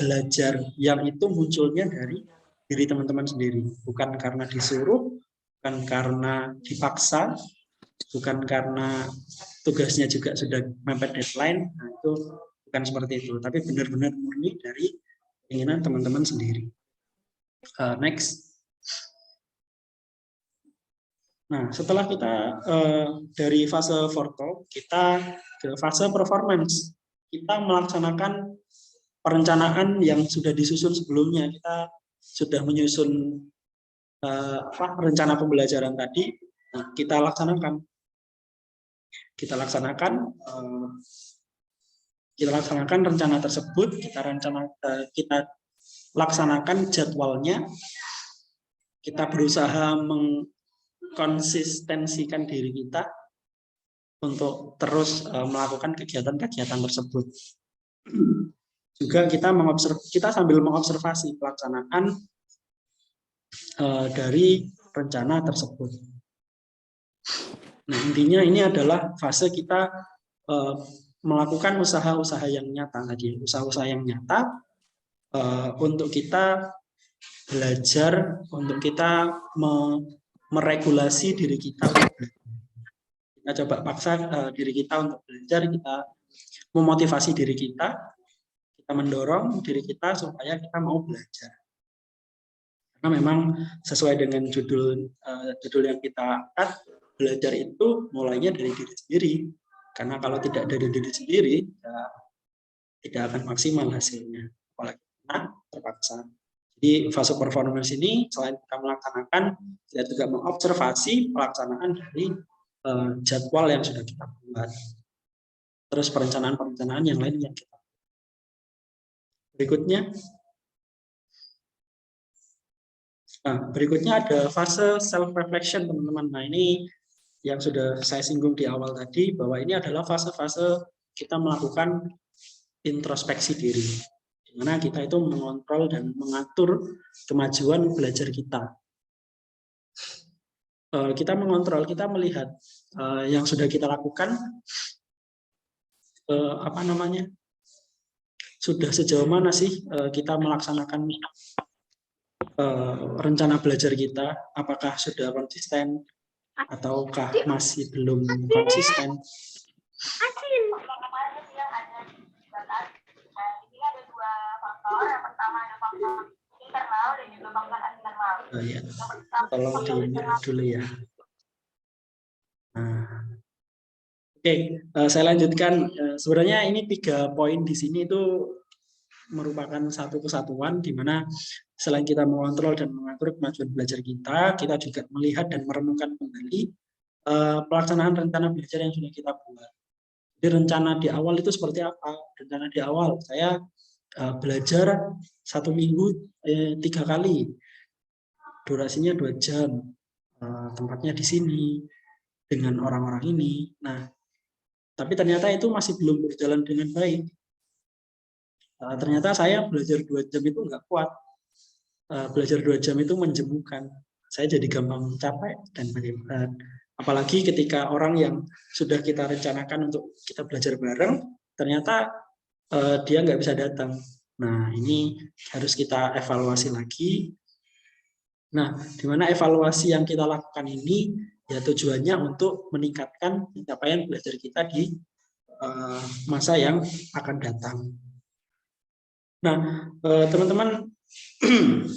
belajar yang itu munculnya dari diri teman-teman sendiri, bukan karena disuruh, bukan karena dipaksa, bukan karena tugasnya juga sudah mepet deadline. Nah, itu bukan seperti itu, tapi benar-benar murni dari keinginan teman-teman sendiri. Next. Nah, setelah kita dari fase foretalk, kita ke fase performance. Kita melaksanakan perencanaan yang sudah disusun sebelumnya. Kita sudah menyusun rencana pembelajaran tadi. Nah, kita laksanakan. Kita laksanakan rencana tersebut. Kita laksanakan jadwalnya. Kita berusaha konsistensikan diri kita untuk terus melakukan kegiatan-kegiatan tersebut. Juga kita sambil mengobservasi pelaksanaan dari rencana tersebut. Nah, intinya ini adalah fase kita melakukan usaha-usaha yang nyata tadi, usaha-usaha yang nyata untuk kita belajar, untuk kita meregulasi diri kita. Kita coba paksa diri kita untuk belajar, kita memotivasi diri kita mendorong diri kita supaya kita mau belajar. Karena memang sesuai dengan judul yang kita angkat, belajar itu mulainya dari diri sendiri. Karena kalau tidak dari diri sendiri, ya tidak akan maksimal hasilnya. Apalagi kita terpaksa. Di fase performance ini, selain kita melaksanakan, kita juga mengobservasi pelaksanaan dari jadwal yang sudah kita buat. Terus perencanaan yang lain yang kita. Berikutnya ada fase self-reflection, teman-teman. Nah, ini yang sudah saya singgung di awal tadi, bahwa ini adalah fase-fase kita melakukan introspeksi diri. Di mana kita itu mengontrol dan mengatur kemajuan belajar kita. Kita mengontrol, kita melihat yang sudah kita lakukan, sudah sejauh mana sih kita melaksanakan rencana belajar kita, apakah sudah konsisten ataukah masih belum konsisten. Yang pertama ada faktor internal dan juga faktor eksternal. Ya. Tolong di dulu ya. Oke, saya lanjutkan. Sebenarnya ini 3 poin di sini itu merupakan satu kesatuan, di mana selain kita mengontrol dan mengatur kemajuan belajar kita juga melihat dan merenungkan kembali pelaksanaan rencana belajar yang sudah kita buat. Jadi rencana di awal itu seperti apa? Rencana di awal saya belajar 1 minggu 3 kali, durasinya 2 jam, tempatnya di sini dengan orang-orang ini. Nah, tapi ternyata itu masih belum berjalan dengan baik. Ternyata saya belajar 2 jam itu nggak kuat. Belajar 2 jam itu menjemukan. Saya jadi gampang capek dan berat. Apalagi ketika orang yang sudah kita rencanakan untuk kita belajar bareng, ternyata dia nggak bisa datang. Nah, ini harus kita evaluasi lagi. Nah, di mana evaluasi yang kita lakukan ini ya tujuannya untuk meningkatkan pencapaian belajar kita di masa yang akan datang. Nah, teman-teman,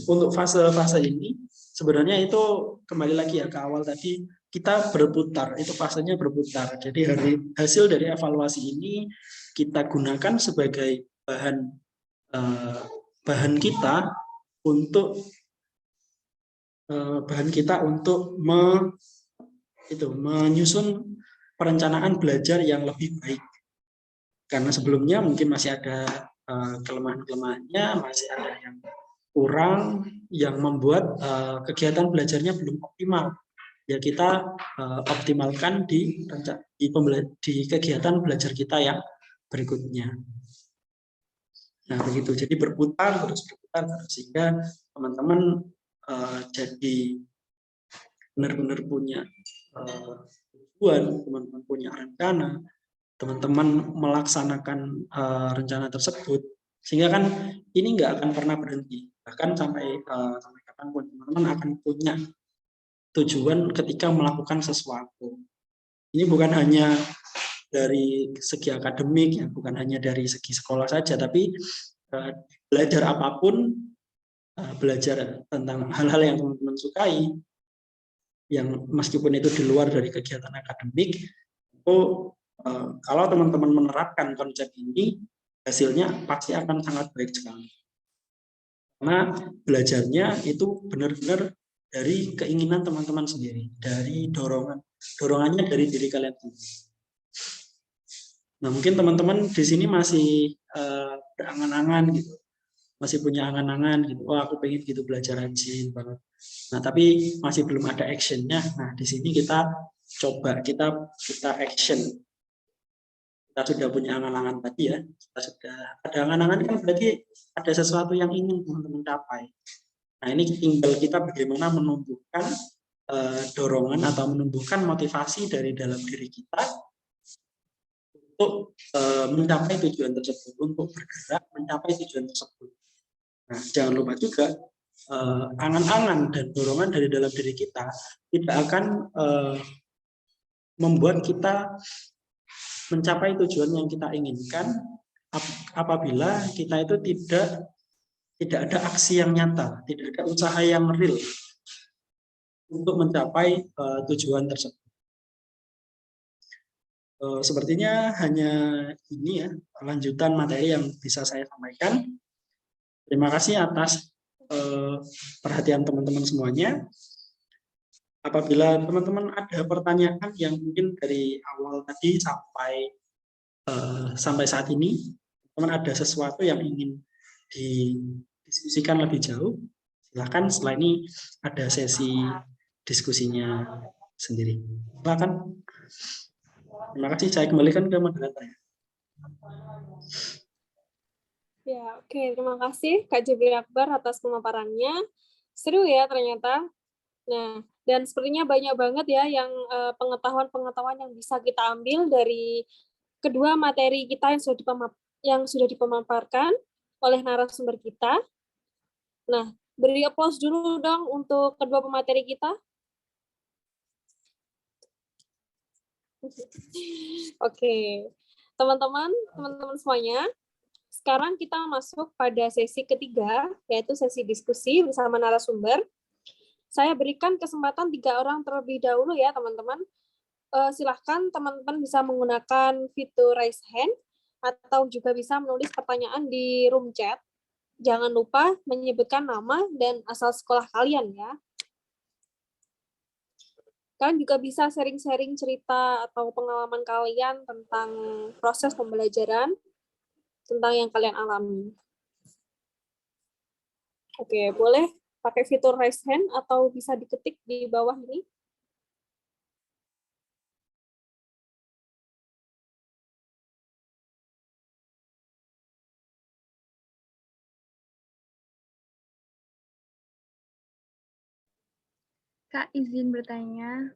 untuk fase-fase ini sebenarnya itu kembali lagi ya ke awal tadi, kita berputar, itu fasenya berputar. Jadi hasil dari evaluasi ini kita gunakan sebagai bahan kita untuk bahan kita untuk menyusun perencanaan belajar yang lebih baik. Karena sebelumnya mungkin masih ada kelemahan-kelemahannya, masih ada yang kurang, yang membuat kegiatan belajarnya belum optimal. Ya kita optimalkan di kegiatan belajar kita yang berikutnya. Nah begitu, jadi berputar terus sehingga teman-teman jadi benar-benar punya tujuan, teman-teman punya rencana, teman-teman melaksanakan rencana tersebut, sehingga kan ini nggak akan pernah berhenti, bahkan sampai kapanpun teman-teman akan punya tujuan ketika melakukan sesuatu. Ini bukan hanya dari segi akademik, ya, bukan hanya dari segi sekolah saja, tapi belajar apapun, belajar tentang hal-hal yang teman-teman sukai, yang meskipun itu di luar dari kegiatan akademik, itu kalau teman-teman menerapkan konsep ini, hasilnya pasti akan sangat baik sekali. Karena belajarnya itu benar-benar dari keinginan teman-teman sendiri, dari dorongannya dari diri kalian sendiri. Nah, mungkin teman-teman di sini masih berangan-angan gitu, masih punya angan-angan gitu. Oh, aku pengen gitu belajar rajin banget. Nah, tapi masih belum ada actionnya. Nah, di sini kita coba kita action. Kita sudah punya angan-angan tadi ya. Kita sudah ada angan-angan kan berarti ada sesuatu yang ingin teman-teman capai. Nah, ini tinggal kita bagaimana menumbuhkan dorongan atau menumbuhkan motivasi dari dalam diri kita untuk mencapai tujuan tersebut, untuk bergerak mencapai tujuan tersebut. Nah, jangan lupa juga angan-angan dan dorongan dari dalam diri kita tidak akan membuat kita mencapai tujuan yang kita inginkan apabila kita itu tidak ada aksi yang nyata, tidak ada usaha yang real untuk mencapai tujuan tersebut. Sepertinya hanya ini ya lanjutan materi yang bisa saya sampaikan. Terima kasih atas perhatian teman-teman semuanya. Apabila teman-teman ada pertanyaan yang mungkin dari awal tadi sampai saat ini, teman ada sesuatu yang ingin didiskusikan lebih jauh, silakan. Setelah ini ada sesi diskusinya sendiri. Silakan. Terima kasih, saya kembalikan ke moderator. Ya, oke. Terima kasih Kak Jibril Akbar atas pemaparannya. Seru ya ternyata. Nah, dan sepertinya banyak banget ya yang pengetahuan-pengetahuan yang bisa kita ambil dari kedua materi kita yang sudah dipemaparkan oleh narasumber kita. Nah, beri applause dulu dong untuk kedua pemateri kita. Oke, teman-teman semuanya, sekarang kita masuk pada sesi ketiga, yaitu sesi diskusi bersama narasumber. Saya berikan kesempatan 3 orang terlebih dahulu ya, teman-teman. Silahkan teman-teman bisa menggunakan fitur raise hand, atau juga bisa menulis pertanyaan di room chat. Jangan lupa menyebutkan nama dan asal sekolah kalian ya. Kalian juga bisa sharing-sharing cerita atau pengalaman kalian tentang proses pembelajaran, tentang yang kalian alami. Oke, boleh pakai fitur raise hand atau bisa diketik di bawah ini. Kak, izin bertanya.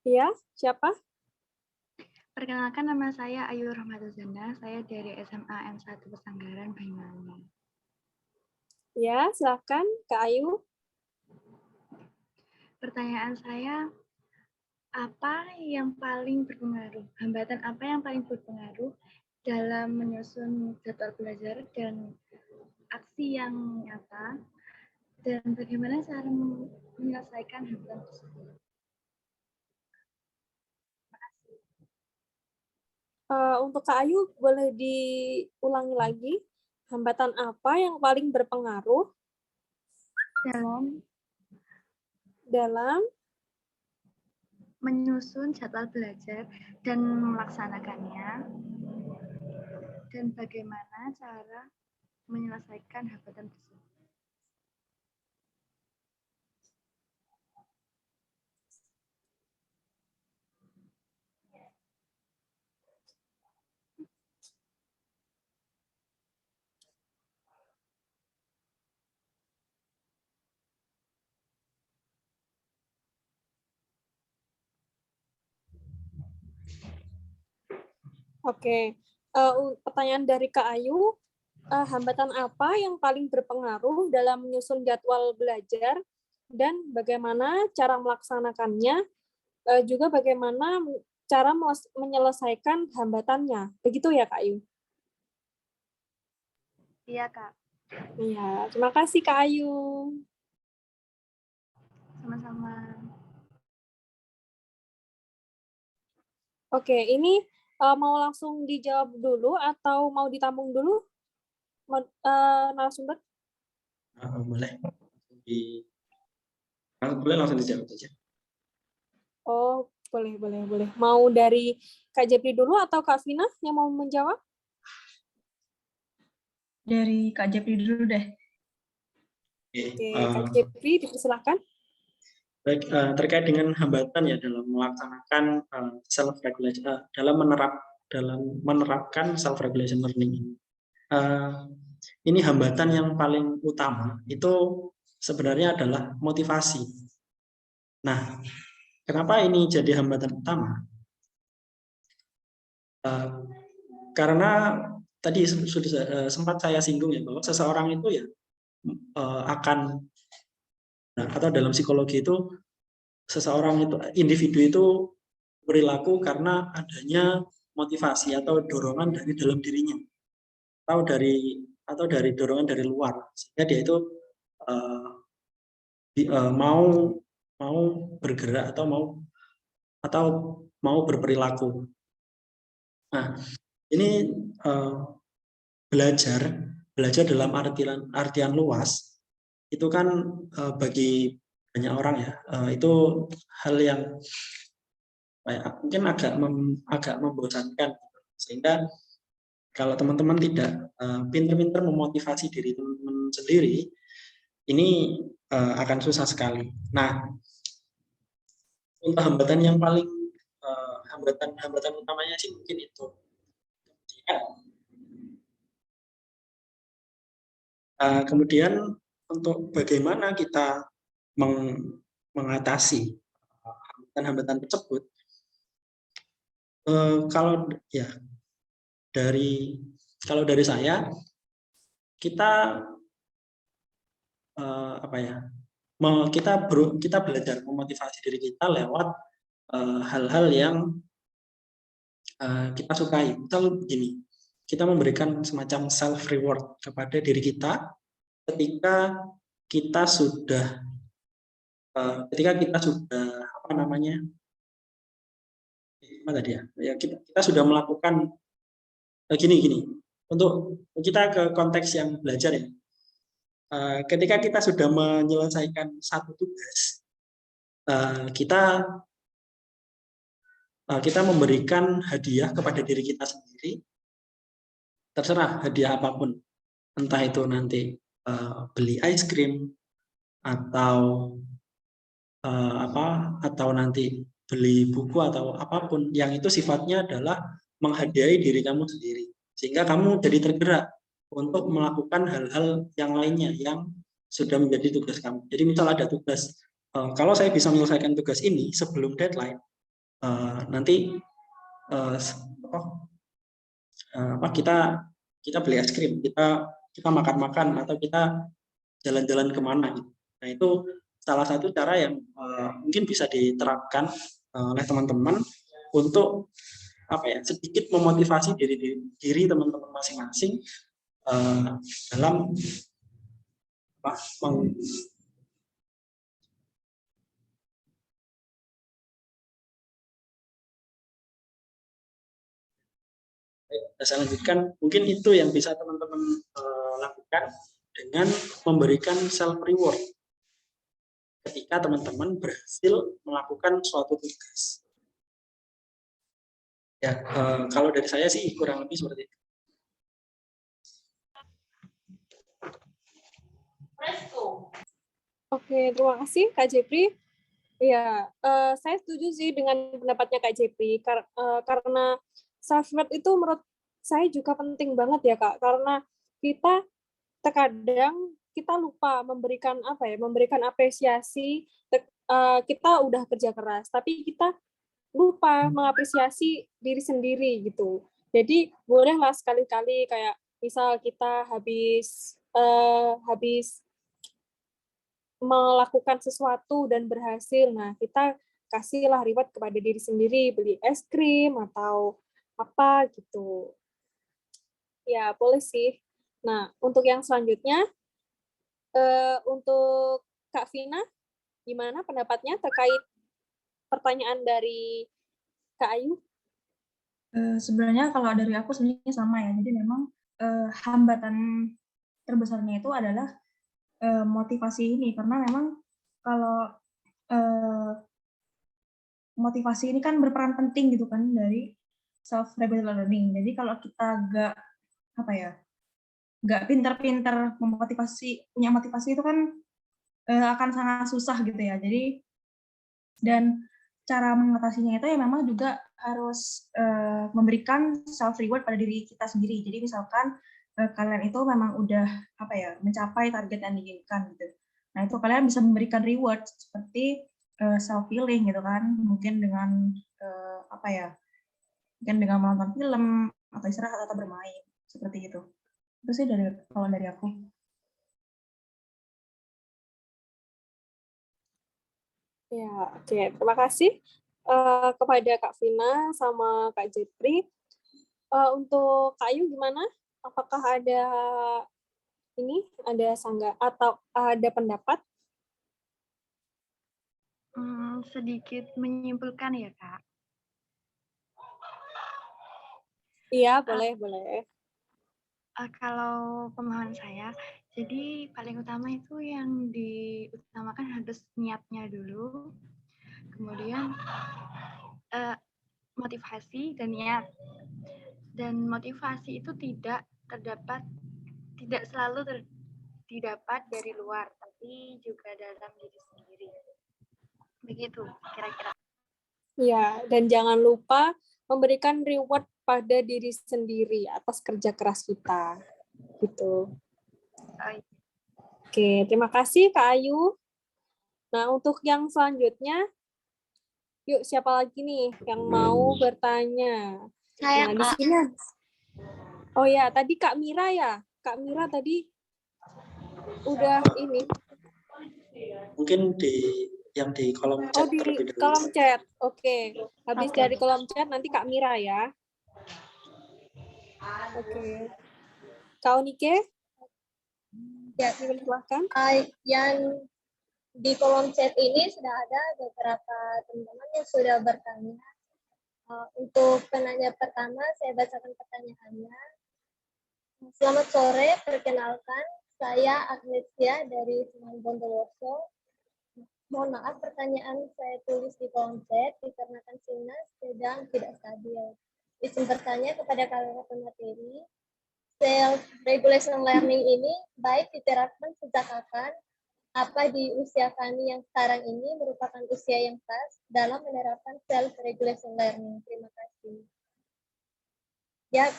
Ya, siapa? Perkenalkan, nama saya Ayu Rahmatuzana. Saya dari SMA N1 Pesanggaran, Banyuwangi. Ya, silakan Kak Ayu. Pertanyaan saya, apa yang paling berpengaruh? Hambatan apa yang paling berpengaruh dalam menyusun jadwal belajar dan aksi yang nyata? Dan bagaimana cara menyelesaikan hambatan tersebut? Untuk Kak Ayu, boleh diulangi lagi, hambatan apa yang paling berpengaruh dalam menyusun jadwal belajar dan melaksanakannya, dan bagaimana cara menyelesaikan hambatan tersebut. Oke, pertanyaan dari Kak Ayu, hambatan apa yang paling berpengaruh dalam menyusun jadwal belajar dan bagaimana cara melaksanakannya, juga bagaimana cara menyelesaikan hambatannya. Begitu ya Kak Ayu? Iya, Kak. Iya, terima kasih Kak Ayu. Sama-sama. Oke, ini mau langsung dijawab dulu atau mau ditampung dulu, narasumber? Boleh. Boleh langsung dijawab saja. Oh, boleh. Mau dari Kak Jepri dulu atau Kak Vina yang mau menjawab? Dari Kak Jepri dulu deh. Oke, Kak Jepri, dipersilakan. Baik, terkait dengan hambatan ya dalam melaksanakan self regulation, dalam menerapkan self regulation learning. Ini hambatan yang paling utama itu sebenarnya adalah motivasi. Nah, kenapa ini jadi hambatan utama? Karena tadi sudah sempat saya singgung ya bahwa seseorang itu ya akan, atau dalam psikologi itu seseorang itu, individu itu perilaku karena adanya motivasi atau dorongan dari dalam dirinya atau dari dorongan dari luar, sehingga dia itu mau bergerak atau mau berperilaku. Nah, ini belajar dalam artian luas itu kan bagi banyak orang ya, itu hal yang mungkin agak membosankan, sehingga kalau teman-teman tidak pintar-pintar memotivasi diri teman-teman sendiri, ini akan susah sekali. Nah, untuk hambatan yang paling hambatan utamanya sih mungkin itu. Kemudian untuk bagaimana kita mengatasi hambatan tersebut, kalau dari saya, kita kita belajar memotivasi diri kita lewat hal-hal yang kita sukai. Misal begini, kita memberikan semacam self reward kepada diri kita ketika kita sudah kita sudah melakukan gini untuk kita ke konteks yang belajar ya. Ketika kita sudah menyelesaikan satu tugas, kita memberikan hadiah kepada diri kita sendiri, terserah hadiah apapun, entah itu nanti beli ice cream atau atau nanti beli buku atau apapun, yang itu sifatnya adalah menghadiahi diri kamu sendiri, sehingga kamu jadi tergerak untuk melakukan hal-hal yang lainnya yang sudah menjadi tugas kamu. Jadi misal ada tugas, kalau saya bisa menyelesaikan tugas ini sebelum deadline, nanti kita beli es krim, kita makan-makan, atau kita jalan-jalan kemana gitu. Nah, itu salah satu cara yang mungkin bisa diterapkan oleh teman-teman untuk sedikit memotivasi diri teman-teman masing-masing dalam saya lanjutkan. Mungkin itu yang bisa teman-teman lakukan dengan memberikan self reward ketika teman-teman berhasil melakukan suatu tugas. Ya, kalau dari saya sih kurang lebih seperti itu. Oke, terima kasih Kak Jepri. Ya, saya setuju sih dengan pendapatnya Kak Jepri karena self-made itu menurut saya juga penting banget ya Kak, karena kita terkadang kita lupa memberikan memberikan apresiasi. Kita udah kerja keras, tapi kita lupa mengapresiasi diri sendiri gitu. Jadi bolehlah sekali-kali kayak misal kita habis melakukan sesuatu dan berhasil, nah kita kasihlah reward kepada diri sendiri, beli es krim atau apa gitu. Ya boleh sih. Nah untuk yang selanjutnya, untuk Kak Vina, gimana pendapatnya terkait pertanyaan dari Kak Ayu? Sebenarnya kalau dari aku sebenarnya sama ya. Jadi memang hambatan terbesarnya itu adalah motivasi ini, karena memang kalau motivasi ini kan berperan penting gitu kan dari self-regulated learning. Jadi kalau kita nggak pintar-pintar punya motivasi itu kan akan sangat susah gitu ya. Jadi dan cara mengatasinya itu ya memang juga harus memberikan self reward pada diri kita sendiri. Jadi misalkan kalian itu memang udah mencapai target yang diinginkan gitu. Nah itu kalian bisa memberikan reward seperti self healing gitu kan, mungkin dengan mungkin dengan menonton film atau istirahat atau bermain seperti itu. Itu sih kalau dari aku. Ya, oke. Terima kasih kepada Kak Vina sama Kak Jepri. Untuk Kak Ayu gimana? Apakah ada sanggah atau ada pendapat? Sedikit menyimpulkan ya, Kak. Iya, boleh. Kalau pemahaman saya, jadi paling utama itu yang diutamakan harus niatnya dulu, kemudian motivasi dan niat. Dan motivasi itu tidak selalu didapat dari luar, tapi juga dalam diri sendiri. Begitu kira-kira. Ya, dan jangan lupa memberikan reward pada diri sendiri atas kerja keras kita. Gitu. Oke, terima kasih Kak Ayu. Nah, untuk yang selanjutnya, yuk siapa lagi nih yang mau bertanya? Saya, Nah, di Kak. sini. Oh ya, tadi Kak Mira ya. Kak Mira tadi udah ini. Mungkin yang di kolom chat Di terlebih dahulu. kolom chat. Oke. Habis dari kolom chat nanti Kak Mira ya. Oke. Kak Unike? Ya, Silahkan. yang di kolom chat ini sudah ada beberapa teman-teman yang sudah bertanya. Untuk penanya pertama, saya bacakan pertanyaannya. Selamat sore, perkenalkan, saya Agnesia dari Sunan Bondowoso. Mohon maaf, pertanyaan saya tulis di kolom chat dikarenakan sinyal sedang tidak stabil. Izin bertanya kepada kakak pemateri, self-regulation learning ini baik diterapkan sejak kapan? Apa di usia kami yang sekarang ini merupakan usia yang pas dalam menerapkan self-regulation learning? Terima kasih. Ya,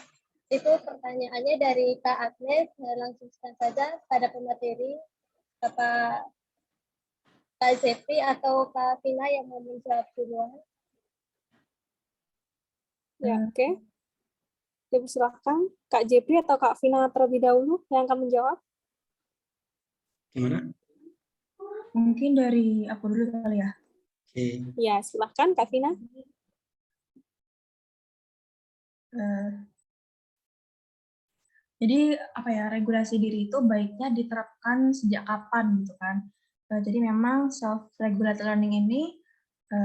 itu pertanyaannya dari Kak Agnes. Langsungkan saja pada pemateri, Kak Jepri atau Kak Vina yang mau menjawab duluan. Ya, oke. Jadi silakan Kak Jepri atau Kak Vina terlebih dahulu yang akan menjawab. Gimana? Mungkin dari aku dulu kali ya. Oke. Ya, silakan Kak Vina. Jadi regulasi diri itu baiknya diterapkan sejak kapan gitu kan. Jadi memang self-regulated learning ini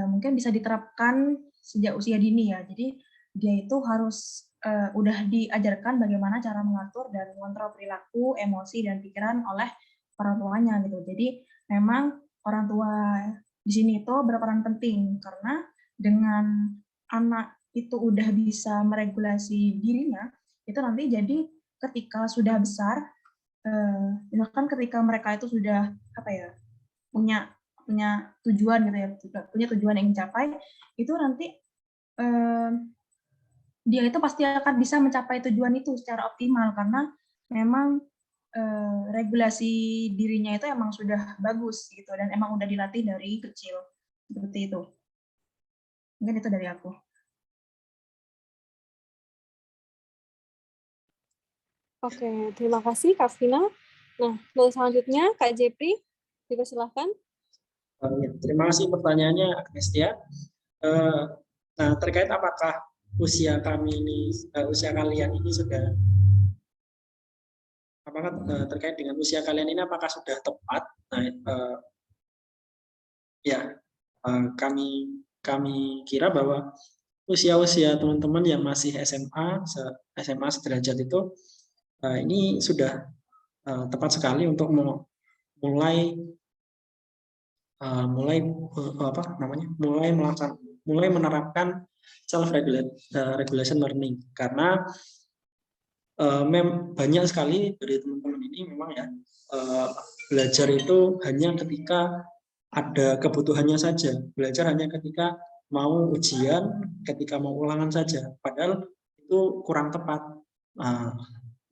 mungkin bisa diterapkan sejak usia dini ya. Jadi dia itu harus udah diajarkan bagaimana cara mengatur dan mengontrol perilaku, emosi, dan pikiran oleh orang tuanya gitu. Jadi memang orang tua di sini itu berperan penting, karena dengan anak itu udah bisa meregulasi dirinya, itu nanti jadi ketika sudah besar, misalkan ketika mereka itu sudah punya tujuan gitu ya, punya tujuan yang dicapai, itu nanti dia itu pasti akan bisa mencapai tujuan itu secara optimal, karena memang regulasi dirinya itu emang sudah bagus gitu, dan emang udah dilatih dari kecil seperti itu. Mungkin itu dari aku. Oke, terima kasih Kak Vina. Nah, lalu selanjutnya Kak Jepri, dipersilahkan. Terima kasih pertanyaannya Agnestia. Nah, terkait apakah usia kalian ini sudah, apakah terkait dengan usia kalian ini apakah sudah tepat? Nah, kami kira bahwa usia teman-teman yang masih SMA sederajat itu ini sudah tepat sekali untuk mulai menerapkan self regulation learning, karena banyak sekali dari teman-teman ini memang ya belajar itu hanya ketika ada kebutuhannya saja, belajar hanya ketika mau ujian, ketika mau ulangan saja, padahal itu kurang tepat.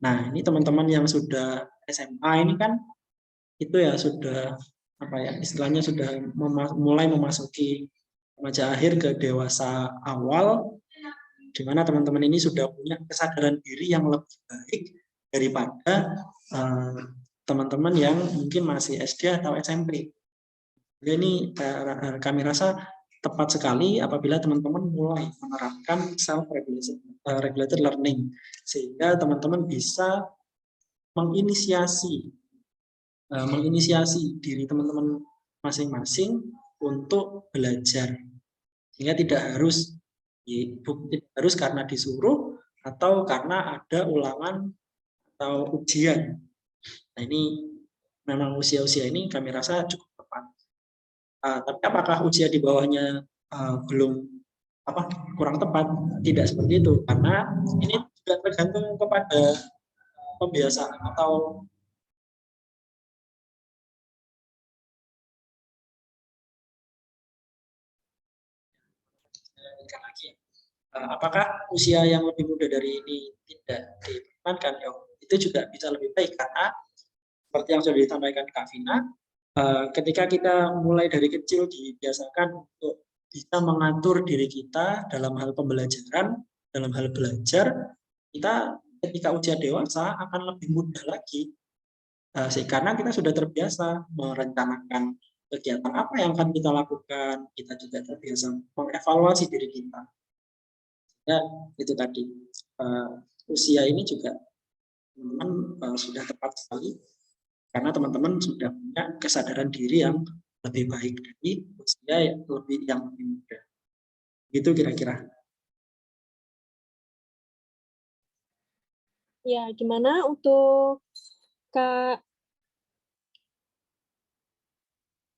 Nah, ini teman-teman yang sudah SMA ini kan itu ya sudah istilahnya sudah mulai memasuki remaja akhir ke dewasa awal, di mana teman-teman ini sudah punya kesadaran diri yang lebih baik daripada teman-teman yang mungkin masih SD atau SMP. Jadi ini kami rasa tepat sekali apabila teman-teman mulai menerapkan self-regulated learning, sehingga teman-teman bisa menginisiasi diri teman-teman masing-masing untuk belajar, sehingga tidak harus karena disuruh atau karena ada ulangan atau ujian. Nah, ini memang usia-usia ini kami rasa cukup tepat. Tapi apakah usia di bawahnya kurang tepat? Tidak seperti itu, karena ini juga tergantung kepada pembiasaan atau apakah usia yang lebih muda dari ini tidak diperkenankan? Itu juga bisa lebih baik, karena seperti yang sudah disampaikan Kak Vina, ketika kita mulai dari kecil dibiasakan untuk bisa mengatur diri kita dalam hal pembelajaran, dalam hal belajar, kita ketika usia dewasa akan lebih mudah lagi, karena kita sudah terbiasa merencanakan kegiatan apa yang akan kita lakukan, kita juga terbiasa mengevaluasi diri kita. Ya, itu tadi. Usia ini juga teman-teman sudah tepat sekali, karena teman-teman sudah punya kesadaran diri yang lebih baik dari usia yang lebih muda. Itu kira-kira. Ya, gimana untuk Kak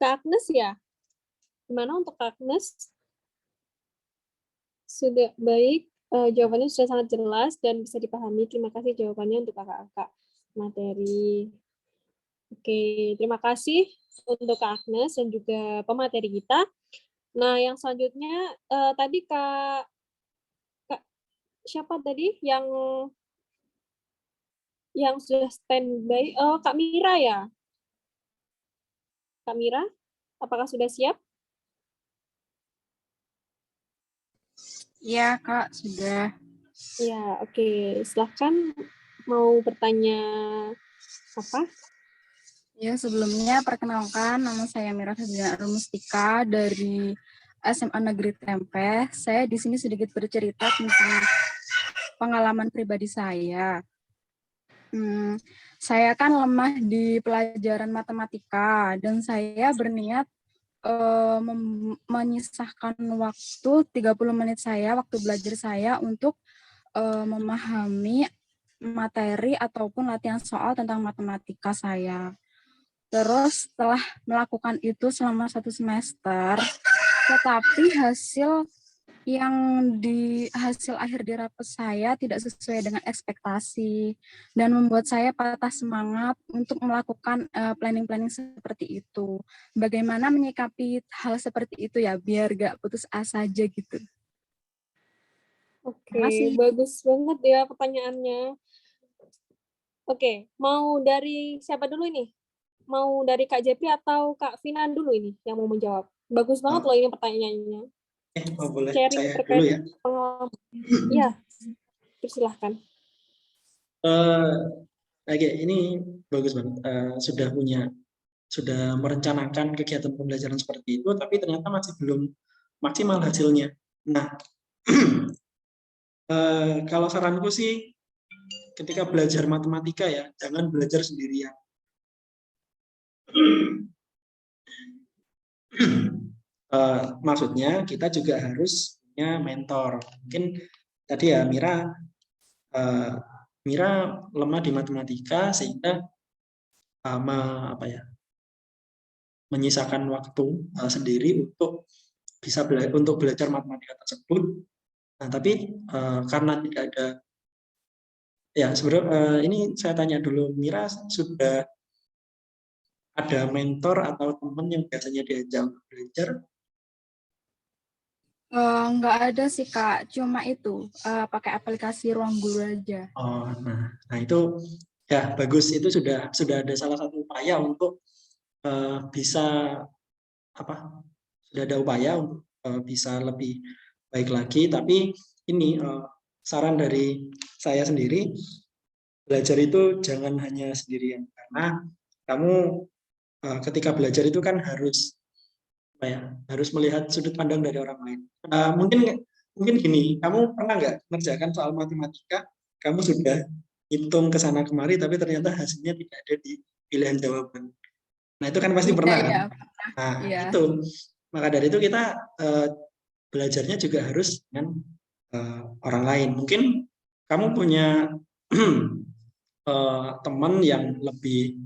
Agnes ya? Gimana untuk Kak Agnes? Sudah baik, jawabannya sudah sangat jelas dan bisa dipahami. Terima kasih jawabannya untuk kakak-kakak materi. Oke, terima kasih untuk Kak Agnes dan juga pemateri kita. Nah, yang selanjutnya tadi Kak siapa tadi yang sudah standby? Oh, Kak Mira ya? Kak Mira, apakah sudah siap? Iya, Kak, sudah. Ya, oke. Silahkan mau bertanya apa? Ya, sebelumnya perkenalkan, nama saya Mira Febriana Rumustika dari SMA Negeri Tempe. Saya di sini sedikit bercerita tentang pengalaman pribadi saya. Saya kan lemah di pelajaran matematika dan saya berniat menyisahkan waktu 30 menit saya, waktu belajar saya untuk memahami materi ataupun latihan soal tentang matematika saya. Terus setelah melakukan itu selama 1 semester, tetapi hasil akhir di rapot saya tidak sesuai dengan ekspektasi dan membuat saya patah semangat untuk melakukan planning-planning seperti itu. Bagaimana menyikapi hal seperti itu ya, biar gak putus asa aja gitu. Oke, Terima kasih. bagus banget ya pertanyaannya. Oke, mau dari siapa dulu ini? Mau dari Kak Jepri atau Kak Vina dulu ini yang mau menjawab? Bagus banget loh ini pertanyaannya. Boleh Sharing saya terkait dulu ya. pengalaman. Iya, silahkan. Oke, ini bagus banget. Sudah merencanakan kegiatan pembelajaran seperti itu, tapi ternyata masih belum maksimal hasilnya. Nah, kalau saranku sih, ketika belajar matematika ya, jangan belajar sendirian. Maksudnya kita juga harus punya mentor. Mungkin tadi ya Mira lemah di matematika sehingga menyisakan waktu sendiri untuk bisa belajar matematika tersebut. Nah, tapi karena tidak ada sebenarnya ini saya tanya dulu, Mira sudah ada mentor atau teman yang biasanya diajak belajar? Nggak ada sih Kak, cuma itu pakai aplikasi Ruang Guru aja. Oh, nah itu ya bagus, itu sudah ada salah satu upaya untuk bisa sudah ada upaya untuk bisa lebih baik lagi. Tapi ini saran dari saya sendiri, belajar itu jangan hanya sendirian, karena kamu ketika belajar itu kan harus melihat sudut pandang dari orang lain. Mungkin gini, kamu pernah nggak mengerjakan soal matematika, kamu sudah hitung ke sana kemari, tapi ternyata hasilnya tidak ada di pilihan jawaban. Nah, itu kan pasti pernah kan? Nah, itu. Maka dari itu kita belajarnya juga harus dengan orang lain. Mungkin kamu punya teman yang lebih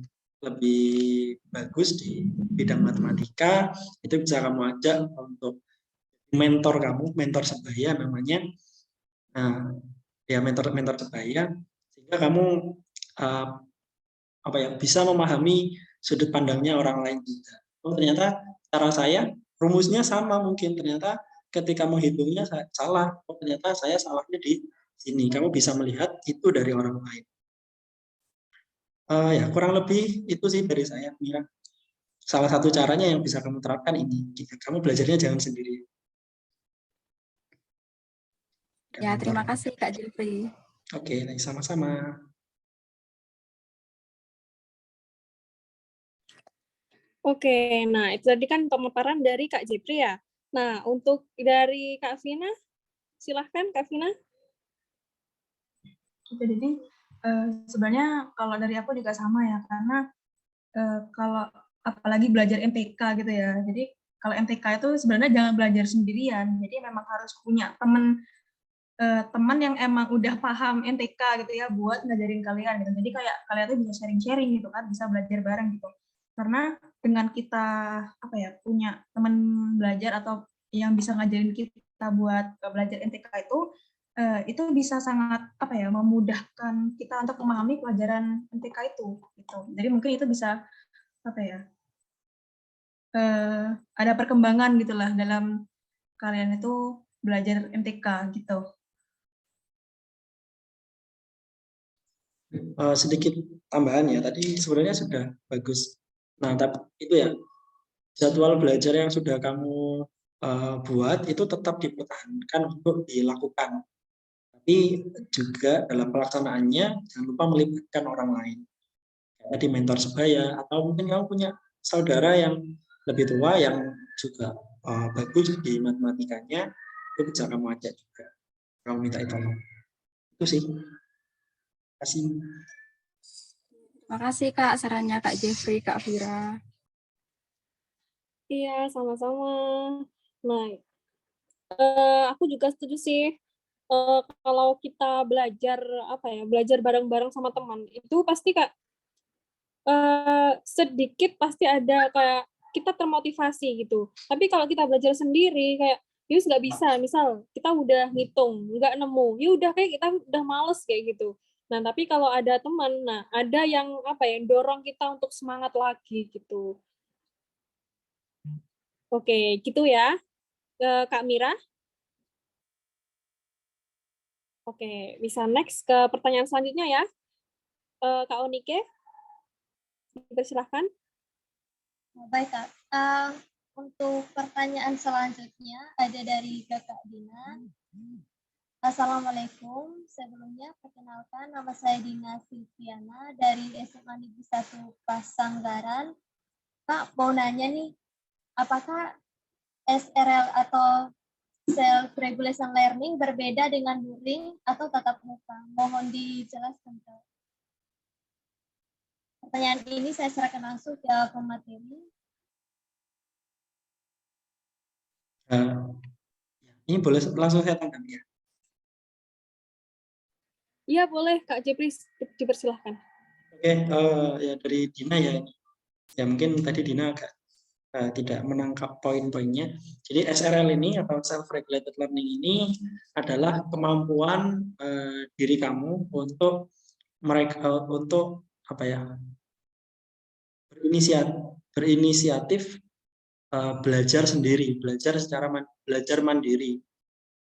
bagus di bidang matematika, itu bisa kamu ajak untuk mentor kamu, mentor sebaya namanya. Nah, ya mentor sebaya, sehingga kamu bisa memahami sudut pandangnya orang lain juga. Oh, ternyata cara saya rumusnya sama, mungkin ternyata ketika menghitungnya salah. Oh, ternyata saya salahnya di sini. Kamu bisa melihat itu dari orang lain. Ya kurang lebih itu sih dari saya, Mira. Salah satu caranya yang bisa kamu terapkan ini, kamu belajarnya jangan sendiri. Ya, terima kasih Kak Jepri. Oke, sama-sama. Oke, nah itu tadi kan pemaparan dari Kak Jepri ya. Nah, untuk dari Kak Vina, silahkan Kak Vina. Jadi sebenarnya kalau dari aku juga sama ya, karena kalau apalagi belajar MTK gitu ya. Jadi kalau MTK itu sebenarnya jangan belajar sendirian. Jadi memang harus punya teman yang emang udah paham MTK gitu ya buat ngajarin kalian gitu. Jadi kayak kalian tuh bisa sharing-sharing gitu kan, bisa belajar bareng gitu. Karena dengan kita punya teman belajar atau yang bisa ngajarin kita buat belajar MTK itu bisa sangat memudahkan kita untuk memahami pelajaran MTK itu gitu. Jadi mungkin itu bisa ada perkembangan gitulah dalam kalian itu belajar MTK gitu. Sedikit tambahan ya, tadi sebenarnya sudah bagus. Nah, tapi itu ya, jadwal belajar yang sudah kamu buat itu tetap dipertahankan untuk dilakukan. Tapi juga dalam pelaksanaannya jangan lupa melibatkan orang lain. Tadi mentor sebaya, atau mungkin kamu punya saudara yang lebih tua yang juga bagus di matematikanya, itu bisa kamu ajak juga. Kamu minta tolong. Itu sih. Terima kasih. Terima kasih Kak sarannya Kak Jeffrey, Kak Vira. Iya, sama-sama. Nah, aku juga setuju sih. Kalau kita belajar belajar bareng-bareng sama teman, itu pasti Kak sedikit pasti ada kayak kita termotivasi gitu. Tapi kalau kita belajar sendiri kayak Yus nggak bisa, misal kita udah ngitung nggak nemu, ya udah kayak kita udah males kayak gitu. Nah tapi kalau ada teman, nah ada yang apa ya, dorong kita untuk semangat lagi gitu. Oke, gitu ya, Kak Mira. Oke, bisa next ke pertanyaan selanjutnya ya, Kak Onike. Dipersilahkan. Baik, Kak. Untuk pertanyaan selanjutnya ada dari Kakak Dina. Assalamualaikum. Sebelumnya perkenalkan nama saya Dina Silviana dari SMA Negeri 1 Pasanggaran. Kak, mau nanya nih, apakah SRL atau self-regulation learning berbeda dengan luring atau tatap muka? Mohon dijelaskan, Kak. Pertanyaan ini saya serahkan langsung ke pemateri. Ini boleh langsung saya tanggapi ya. Iya boleh, Kak Jepri, dipersilahkan. Oke, ya dari Dina ya ini. Ya mungkin tadi Dina agak tidak menangkap poin-poinnya. Jadi SRL ini atau self-regulated learning ini adalah kemampuan diri kamu untuk untuk apa ya, berinisiatif belajar sendiri, belajar mandiri.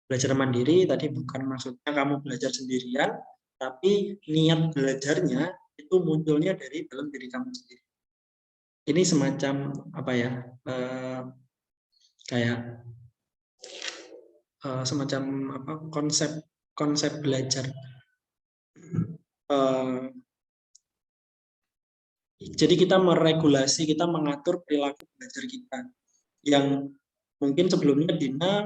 Belajar mandiri tadi bukan maksudnya kamu belajar sendirian, tapi niat belajarnya itu munculnya dari dalam diri kamu sendiri. Ini semacam apa ya, kayak semacam apa, konsep belajar. Jadi kita meregulasi, kita mengatur perilaku belajar kita yang mungkin sebelumnya Dina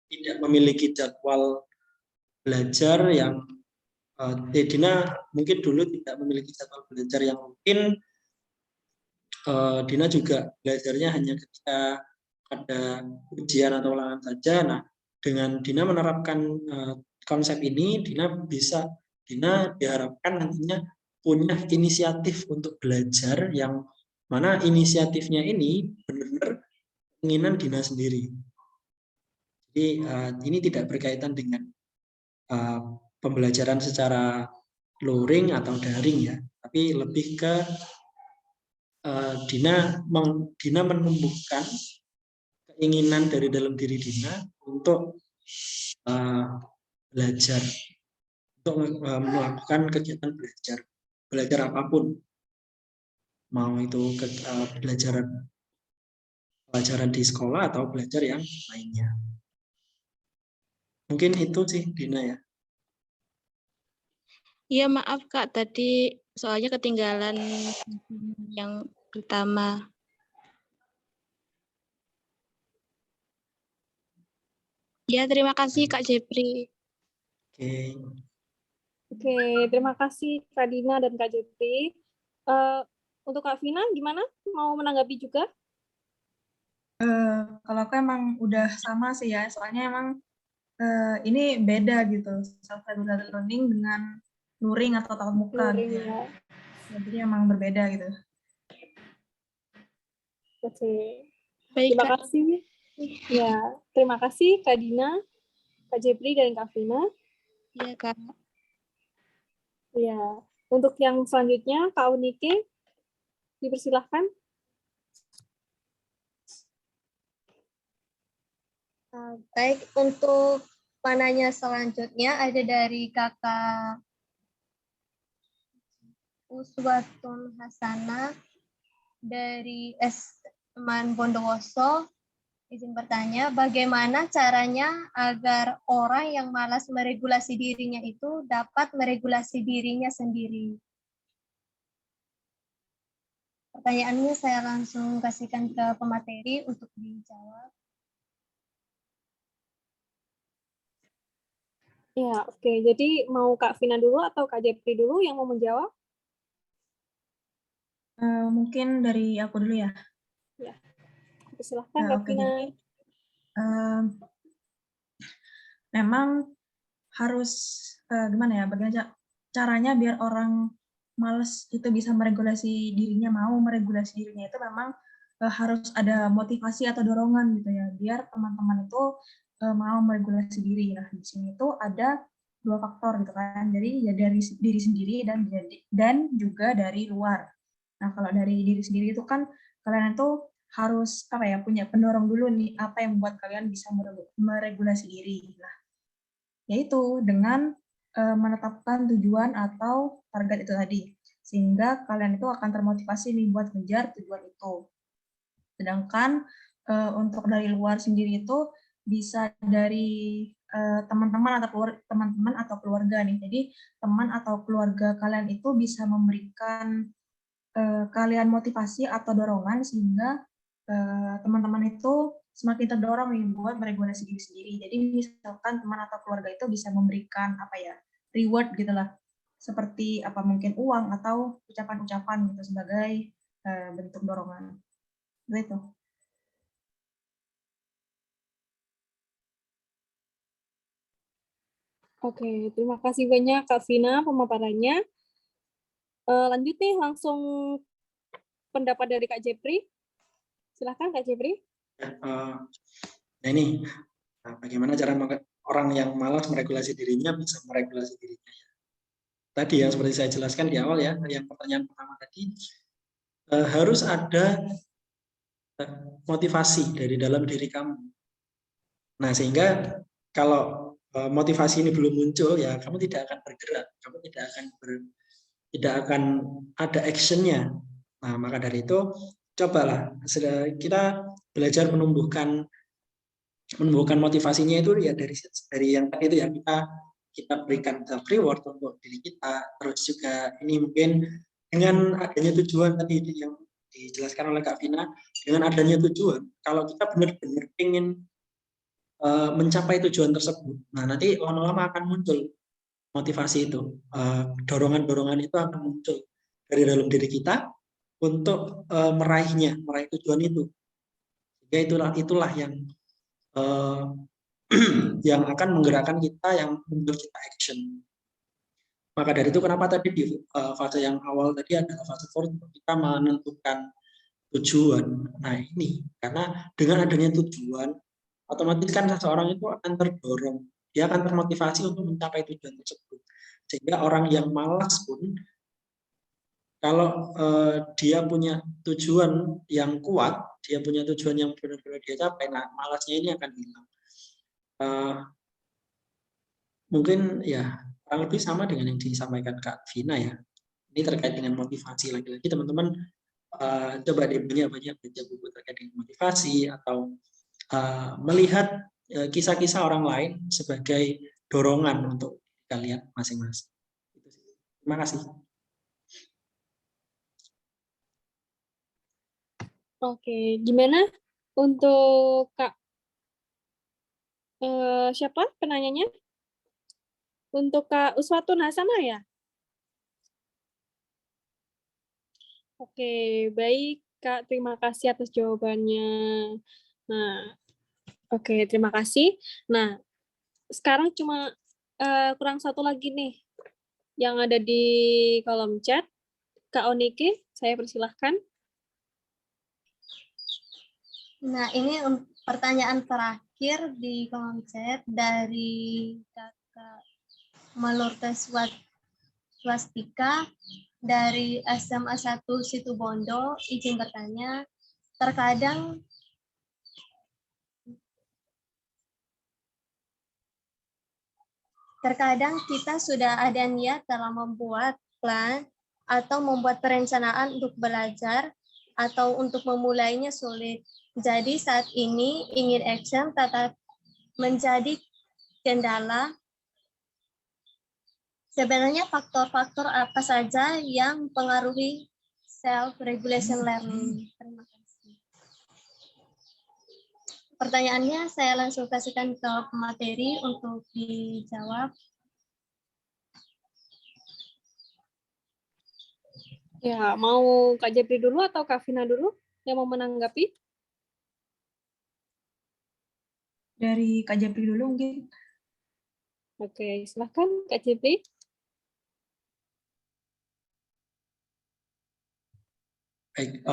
tidak memiliki jadwal belajar yang Dina mungkin dulu tidak memiliki jadwal belajar yang mungkin Dina juga belajarnya hanya ketika ada ujian atau ulangan saja. Nah, dengan Dina menerapkan konsep ini, Dina diharapkan nantinya punya inisiatif untuk belajar yang mana inisiatifnya ini benar-benar keinginan Dina sendiri. Jadi ini tidak berkaitan dengan pembelajaran secara luring atau daring ya, tapi lebih ke Dina menumbuhkan keinginan dari dalam diri Dina untuk belajar, untuk melakukan kegiatan belajar apapun, mau itu pelajaran di sekolah atau belajar yang lainnya. Mungkin itu sih Dina ya. Iya maaf Kak, tadi soalnya ketinggalan yang pertama. Ya, terima kasih Kak Jepri. Oke, terima kasih Kak Dina dan Kak Jepri. Untuk Kak Vina, gimana? Mau menanggapi juga? Kalau aku emang udah sama sih ya, soalnya emang ini beda gitu, self-regulated learning dengan luring atau tatap muka gitu ya. Jadi emang berbeda gitu. Oke. Baik, terima Kak. kasih. Ya, terima kasih Kak Dina, Kak Jepri dan Kak Vina. Iya, Kak. Ya, untuk yang selanjutnya Kak Unike, dipersilahkan. Baik, untuk penanya selanjutnya ada dari Kakak Uswatun Hasana dari Esman Bondowoso. Izin bertanya, bagaimana caranya agar orang yang malas meregulasi dirinya itu dapat meregulasi dirinya sendiri? Pertanyaannya saya langsung kasihkan ke pemateri untuk dijawab. Ya, oke. Jadi mau Kak Vina dulu atau Kak Jepri dulu yang mau menjawab? Mungkin dari aku dulu ya. Ya, silahkan Kak Vina. Jadi, memang harus gimana ya? Bagaimana caranya biar orang males itu bisa meregulasi dirinya, mau meregulasi dirinya itu memang harus ada motivasi atau dorongan gitu ya, biar teman-teman itu mau meregulasi diri. Nah, di sini tuh ada 2 faktor gitu kan. Jadi ya dari diri sendiri dan juga dari luar. Nah, kalau dari diri sendiri itu kan kalian itu harus apa ya, punya pendorong dulu nih, apa yang membuat kalian bisa meregulasi diri. Nah, yaitu dengan menetapkan tujuan atau target itu tadi, sehingga kalian itu akan termotivasi nih buat ngejar tujuan itu. Sedangkan untuk dari luar sendiri itu bisa dari teman-teman atau keluarga nih. Jadi teman atau keluarga kalian itu bisa memberikan kalian motivasi atau dorongan sehingga teman-teman itu semakin terdorong nih buat meregulasi diri sendiri. Jadi misalkan teman atau keluarga itu bisa memberikan apa ya, reward gitulah, seperti apa mungkin uang atau ucapan-ucapan gitu sebagai bentuk dorongan. Gitu. Oke, terima kasih banyak Kak Vina pemaparannya. Lanjut nih langsung pendapat dari Kak Jepri. Silahkan Kak Jepri. Nah ini bagaimana cara orang yang malas meregulasi dirinya bisa meregulasi dirinya. Tadi yang seperti saya jelaskan di awal ya, yang pertanyaan pertama tadi, harus ada motivasi dari dalam diri kamu. Nah, sehingga kalau motivasi ini belum muncul, ya kamu tidak akan bergerak, kamu tidak akan ada actionnya. Nah, maka dari itu cobalah kita belajar menumbuhkan motivasinya itu ya dari yang tadi itu ya, kita berikan self reward untuk diri kita. Terus juga ini mungkin dengan adanya tujuan tadi yang dijelaskan oleh Kak Vina, dengan adanya tujuan, kalau kita benar-benar ingin mencapai tujuan tersebut, nah nanti lama-lama akan muncul motivasi itu, dorongan-dorongan itu akan muncul dari dalam diri kita untuk meraih tujuan itu. Sehingga itulah yang yang akan menggerakkan kita, yang membuat kita action. Maka dari itu kenapa tadi di fase yang awal tadi adalah fase kita menentukan tujuan. Nah ini karena dengan adanya tujuan, otomatis kan seseorang itu akan terdorong, dia akan termotivasi untuk mencapai tujuan tersebut. Sehingga orang yang malas pun, kalau dia punya tujuan yang kuat, dia punya tujuan yang benar-benar dia capai, nah malasnya ini akan hilang. Mungkin ya kurang lebih sama dengan yang disampaikan Kak Vina ya. Ini terkait dengan motivasi. Lagi-lagi teman-teman coba deh banyak-banyak baca buku terkait dengan motivasi, atau melihat kisah-kisah orang lain sebagai dorongan untuk kalian masing-masing. Terima kasih. Oke, gimana untuk Kak siapa penanyanya? Untuk Kak Uswatun Hasanah ya? Oke, baik Kak, terima kasih atas jawabannya. Nah, oke, terima kasih. Nah, sekarang cuma kurang satu lagi nih yang ada di kolom chat. Kak Onike, saya persilahkan. Nah, ini pertanyaan terakhir di kolom chat dari Kakak Malurtes Swastika dari SMA 1 Situbondo. Izin bertanya, terkadang kita sudah ada niat dalam membuat plan atau membuat perencanaan untuk belajar atau untuk memulainya sulit. Jadi saat ini ingin action tetap menjadi kendala. Sebenarnya faktor-faktor apa saja yang mempengaruhi self-regulation learning? Terima kasih. Pertanyaannya saya langsung kasihkan ke pemateri untuk dijawab. Ya, mau Kak Jepri dulu atau Kak Vina dulu yang mau menanggapi? Dari Kak Jepri dulu mungkin. Oke, silahkan Kak Jepri. Baik,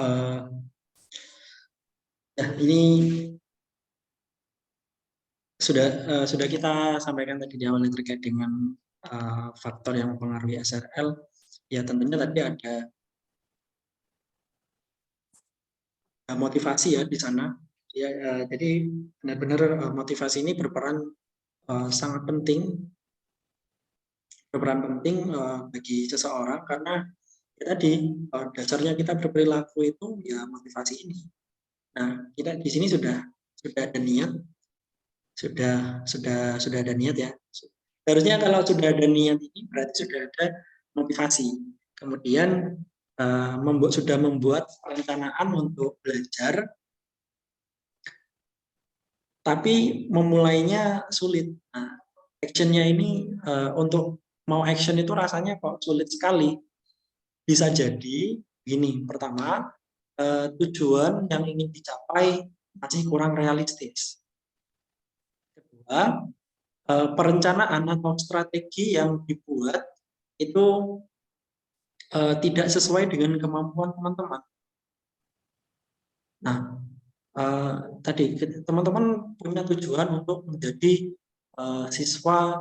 ya ini sudah kita sampaikan tadi di awal terkait dengan faktor yang mempengaruhi SRL. Ya tentunya tadi ada motivasi ya di sana. Ya, jadi benar-benar motivasi ini sangat penting, berperan penting bagi seseorang karena ya tadi dasarnya kita berperilaku itu ya motivasi ini. Nah, kita di sini sudah ada niat, sudah ada niat ya. Harusnya kalau sudah ada niat ini berarti sudah ada motivasi. Kemudian sudah membuat perencanaan untuk belajar, tapi memulainya sulit. Nah, actionnya ini untuk mau action itu rasanya kok sulit sekali. Bisa jadi gini, pertama tujuan yang ingin dicapai masih kurang realistis. Kedua, perencanaan atau strategi yang dibuat itu tidak sesuai dengan kemampuan teman-teman. Nah, tadi teman-teman punya tujuan untuk menjadi siswa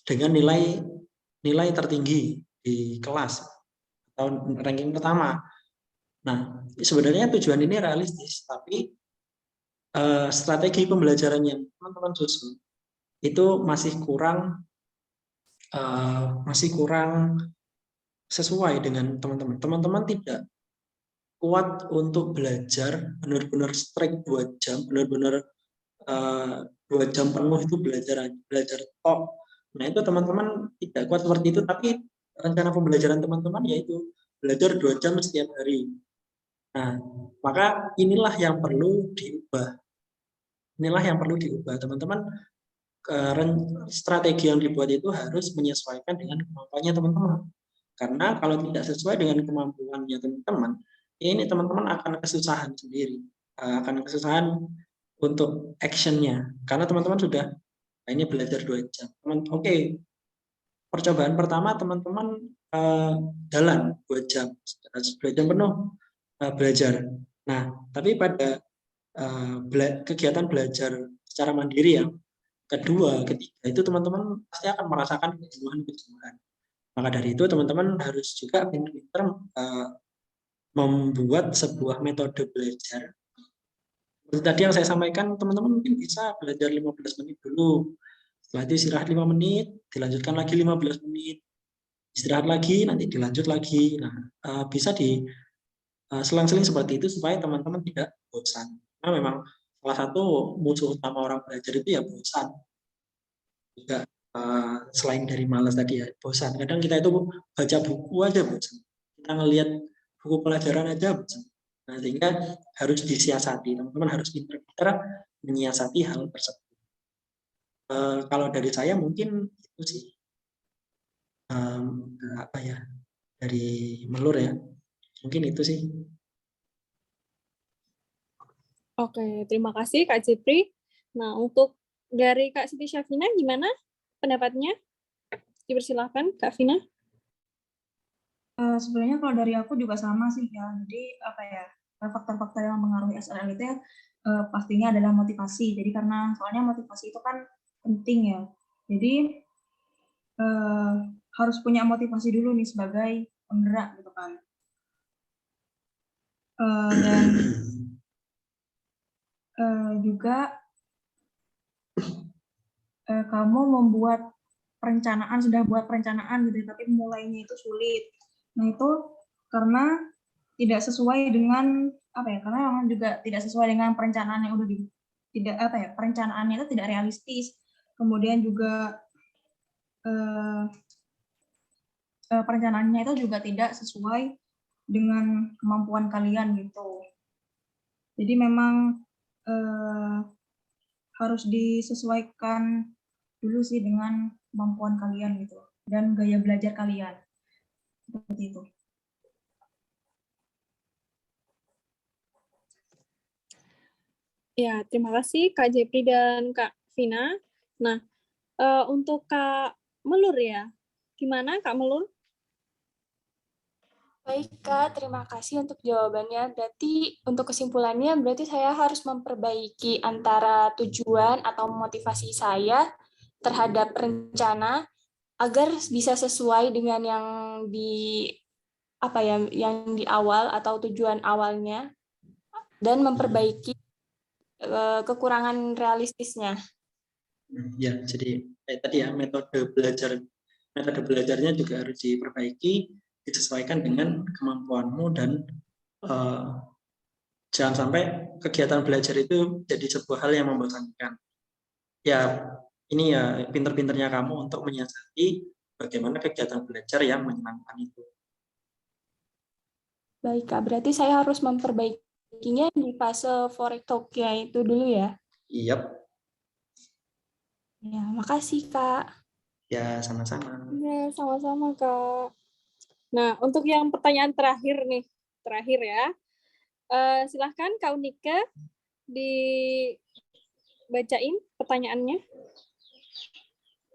dengan nilai tertinggi di kelas atau ranking pertama. Nah, sebenarnya tujuan ini realistis, tapi strategi pembelajaran yang teman-teman susun itu masih kurang sesuai dengan teman-teman. Teman-teman tidak kuat untuk belajar benar-benar strict 2 jam, benar-benar 2 jam penuh itu belajar tok. Nah, itu teman-teman tidak kuat seperti itu, tapi rencana pembelajaran teman-teman yaitu belajar 2 jam setiap hari. Nah, maka inilah yang perlu diubah. Teman-teman, strategi yang dibuat itu harus menyesuaikan dengan kemampuannya teman-teman. Karena kalau tidak sesuai dengan kemampuannya teman-teman, ini teman-teman akan kesusahan sendiri, akan kesusahan untuk actionnya. Karena teman-teman sudah ini belajar 2 jam. Oke, percobaan pertama teman-teman jalan 2 jam, 2 jam penuh belajar. Nah, tapi pada kegiatan belajar secara mandiri yang kedua, ketiga itu teman-teman pasti akan merasakan kejenuhan. Maka dari itu teman-teman harus juga pintar membuat sebuah metode belajar. Seperti tadi yang saya sampaikan, teman-teman mungkin bisa belajar 15 menit dulu. Setelah itu istirahat 5 menit, dilanjutkan lagi 15 menit. Istirahat lagi, nanti dilanjut lagi. Nah, bisa selang-seling seperti itu supaya teman-teman tidak bosan. Nah, memang salah satu musuh utama orang belajar itu ya bosan. Juga selain dari malas tadi ya, bosan. Kadang kita itu baca buku aja bosan. Kita ngelihat buku pelajaran aja bosan. Nah, sehingga harus disiasati. Teman-teman harus pintar-pintar menyiasati hal tersebut. Kalau dari saya mungkin itu sih dari Melur ya. Mungkin itu sih. Oke, terima kasih Kak Jepri. Nah, untuk dari Kak Siti Syafina, gimana pendapatnya? Dipersilahkan, Kak Vina. Sebenarnya kalau dari aku juga sama sih ya. Jadi faktor-faktor yang mempengaruhi SRL itu ya pastinya adalah motivasi. Jadi karena soalnya motivasi itu kan penting ya. Jadi harus punya motivasi dulu nih sebagai penggerak gitu kan. Dan juga kamu sudah buat perencanaan gitu, tapi mulainya itu sulit. Nah itu karena tidak sesuai dengan karena memang juga tidak sesuai dengan perencanaan yang udah perencanaannya itu tidak realistis. Kemudian juga perencanaannya itu juga tidak sesuai dengan kemampuan kalian gitu. Jadi memang harus disesuaikan dulu sih dengan kemampuan kalian gitu dan gaya belajar kalian. Seperti itu. Ya, terima kasih Kak Jepri dan Kak Vina. Nah, untuk Kak Melur ya, gimana Kak Melur? Baik, Kak. Terima kasih untuk jawabannya. Berarti untuk kesimpulannya, berarti saya harus memperbaiki antara tujuan atau motivasi saya terhadap rencana agar bisa sesuai dengan yang di apa ya, yang di awal atau tujuan awalnya, dan memperbaiki kekurangan realistisnya. Ya, jadi kayak tadi ya, metode belajarnya juga harus diperbaiki, disesuaikan dengan kemampuanmu, dan jangan sampai kegiatan belajar itu jadi sebuah hal yang membosankan. Ya, ini ya pinter-pinternya kamu untuk menyiasati bagaimana kegiatan belajar yang menyenangkan itu. Baik, Kak. Berarti saya harus memperbaikinya di fase Foretalk-nya itu dulu ya? Iya. Ya, makasih, Kak. Ya, sama-sama. Ya, sama-sama, Kak. Nah, untuk yang pertanyaan terakhir nih, terakhir ya. Silahkan Kak Unika dibacain pertanyaannya.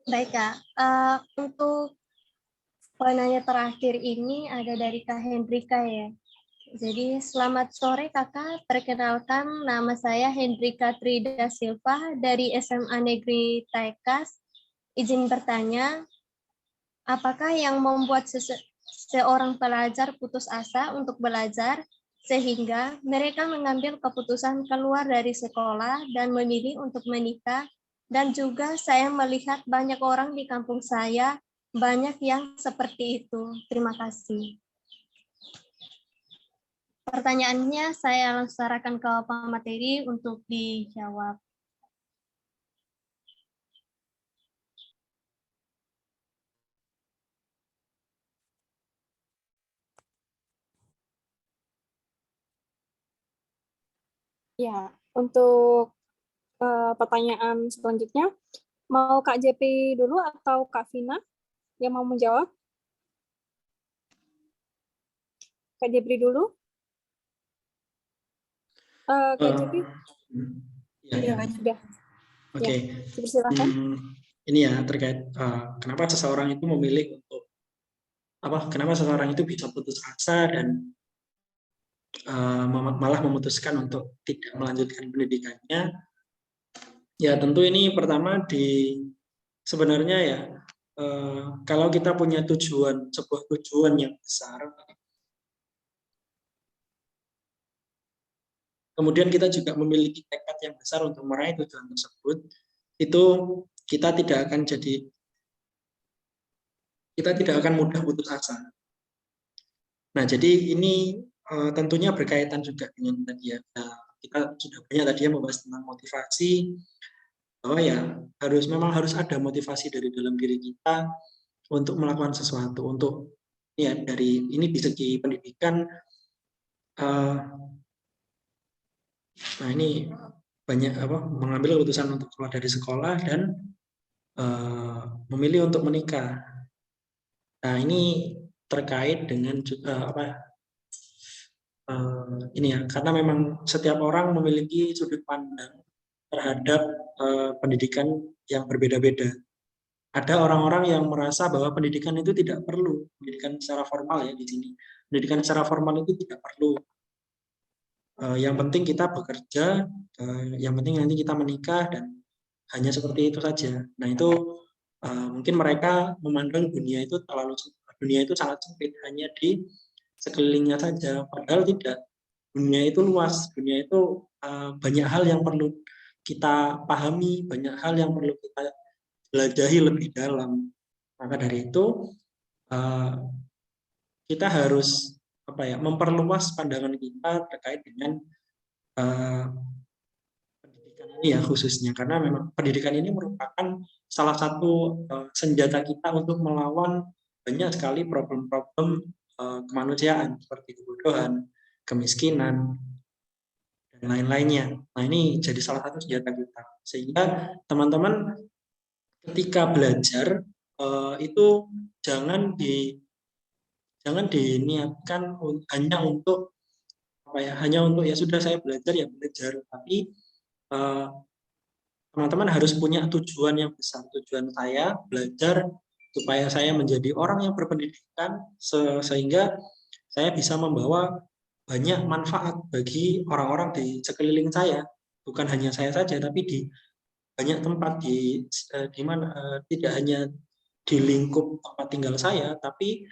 Baik, Kak. Untuk penanya terakhir ini ada dari Kak Hendrika ya. Jadi, selamat sore Kakak. Perkenalkan, nama saya Hendrika Trida Silva dari SMA Negeri Taikas. Izin bertanya, apakah yang membuat seorang pelajar putus asa untuk belajar sehingga mereka mengambil keputusan keluar dari sekolah dan memilih untuk menikah? Dan juga saya melihat banyak orang di kampung saya, banyak yang seperti itu. Terima kasih. Pertanyaannya saya langsung serahkan ke pemateri untuk dijawab. Ya, untuk pertanyaan selanjutnya, mau Kak JP dulu atau Kak Vina yang mau menjawab? Kak JP dulu. Kak JP? Ya. Sudah. Oke. Ya, silakan. Ini ya terkait kenapa seseorang itu memilih untuk kenapa seseorang itu bisa putus asa dan malah memutuskan untuk tidak melanjutkan pendidikannya. Ya tentu ini pertama sebenarnya ya kalau kita punya sebuah tujuan yang besar, kemudian kita juga memiliki tekad yang besar untuk meraih tujuan tersebut, itu kita tidak akan mudah putus asa. Nah, jadi ini tentunya berkaitan juga dengan tadi ya. Kita sudah banyak tadi yang membahas tentang motivasi, bahwa ya memang harus ada motivasi dari dalam diri kita untuk melakukan sesuatu, untuk ya dari ini di segi pendidikan. Nah, ini banyak mengambil keputusan untuk keluar dari sekolah dan memilih untuk menikah. Nah, ini terkait dengan ini ya, karena memang setiap orang memiliki sudut pandang terhadap pendidikan yang berbeda-beda. Ada orang-orang yang merasa bahwa pendidikan itu tidak perlu, pendidikan secara formal ya di sini. Pendidikan secara formal itu tidak perlu. Yang penting kita bekerja, yang penting nanti kita menikah, dan hanya seperti itu saja. Nah, itu mungkin mereka memandang dunia itu sangat sempit, hanya di sekelilingnya saja. Padahal tidak. Dunia itu luas, dunia itu banyak hal yang perlu kita pahami, banyak hal yang perlu kita jelajahi lebih dalam. Maka dari itu kita harus memperluas pandangan kita terkait dengan pendidikan ini ya khususnya, karena memang pendidikan ini merupakan salah satu senjata kita untuk melawan banyak sekali problem-problem kemanusiaan seperti kebodohan, kemiskinan, dan lain-lainnya. Nah, ini jadi salah satu senjata kita. Sehingga teman-teman ketika belajar itu jangan diniatkan hanya untuk ya sudah saya belajar ya belajar, tapi teman-teman harus punya tujuan yang besar. Tujuan saya belajar supaya saya menjadi orang yang berpendidikan, sehingga saya bisa membawa banyak manfaat bagi orang-orang di sekeliling saya, bukan hanya saya saja, tapi di banyak tempat di mana tidak hanya di lingkup tempat tinggal saya, tapi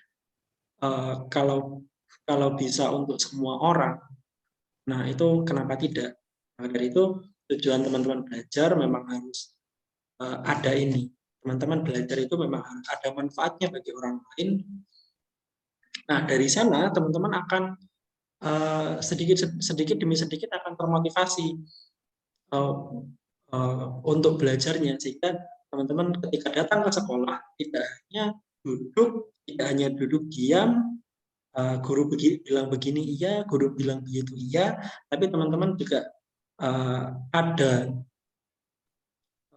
kalau bisa untuk semua orang, nah itu kenapa tidak? Maka dari itu tujuan teman-teman belajar memang harus ada ini. Teman-teman belajar itu memang harus ada manfaatnya bagi orang lain. Nah dari sana teman-teman akan sedikit demi sedikit akan termotivasi untuk belajarnya, sehingga teman-teman ketika datang ke sekolah tidak hanya duduk diam, guru bilang begini iya, guru bilang begitu iya, tapi teman-teman juga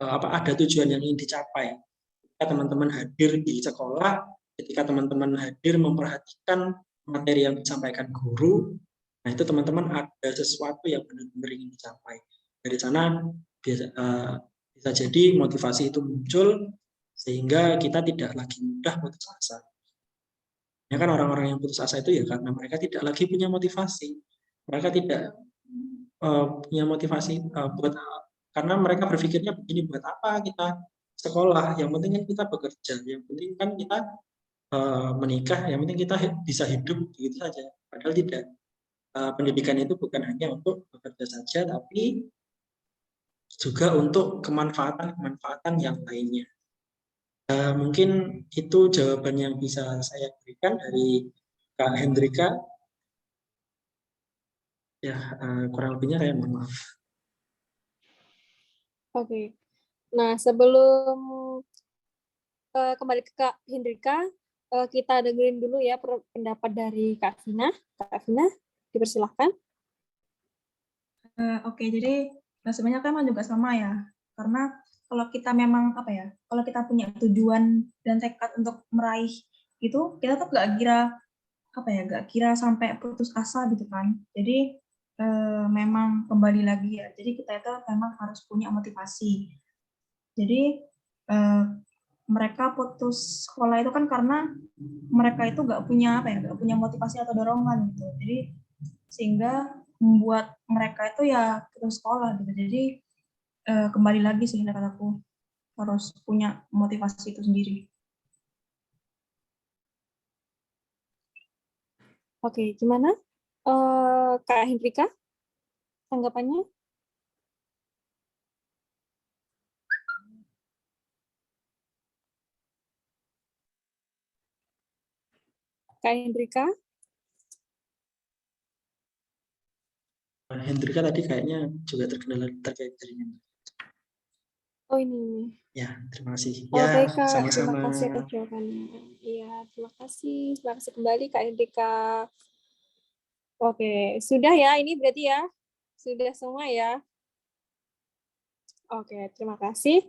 ada tujuan yang ingin dicapai. Ketika teman-teman hadir di sekolah, ketika teman-teman hadir memperhatikan materi yang disampaikan guru, nah itu teman-teman ada sesuatu yang benar-benar ingin dicapai. Dari sana bisa jadi motivasi itu muncul sehingga kita tidak lagi mudah putus asa. Ya kan orang-orang yang putus asa itu ya karena mereka tidak lagi punya motivasi. Mereka tidak punya motivasi karena mereka berpikirnya begini, buat apa kita sekolah? Yang penting kan kita bekerja, yang penting kan kita menikah, yang penting kita bisa hidup begitu saja. Padahal tidak. Pendidikan itu bukan hanya untuk bekerja saja, tapi juga untuk kemanfaatan yang lainnya. Mungkin itu jawaban yang bisa saya berikan dari Kak Hendrika. Ya, kurang lebihnya saya mohon maaf. Oke. Nah, sebelum kembali ke Kak Hendrika, kita dengerin dulu ya pendapat dari Kak Vina. Kak Vina, dipersilahkan. Oke, jadi sebenarnya kan juga sama ya, karena kalau kita memang kalau kita punya tujuan dan tekad untuk meraih itu, kita tuh gak kira sampai putus asa gitu kan. Jadi memang kembali lagi ya, jadi kita itu memang harus punya motivasi. Jadi mereka putus sekolah itu kan karena mereka itu gak punya motivasi atau dorongan gitu. Jadi sehingga membuat mereka itu ya putus sekolah gitu. Jadi kembali lagi sih kataku harus punya motivasi itu sendiri. Oke, gimana Kak Hendrika tanggapannya? Kak Hendrika? Hendrika tadi kayaknya juga terkendala terkait jaringan. Oh ini. Ya, terima kasih. Oke, Ya, Kak. sama-sama. Terima kasih atas jawabannya. Iya, terima kasih. Terima kasih kembali Kak Hendrika. Oke, sudah ya ini berarti ya? Sudah semua ya? Oke, terima kasih.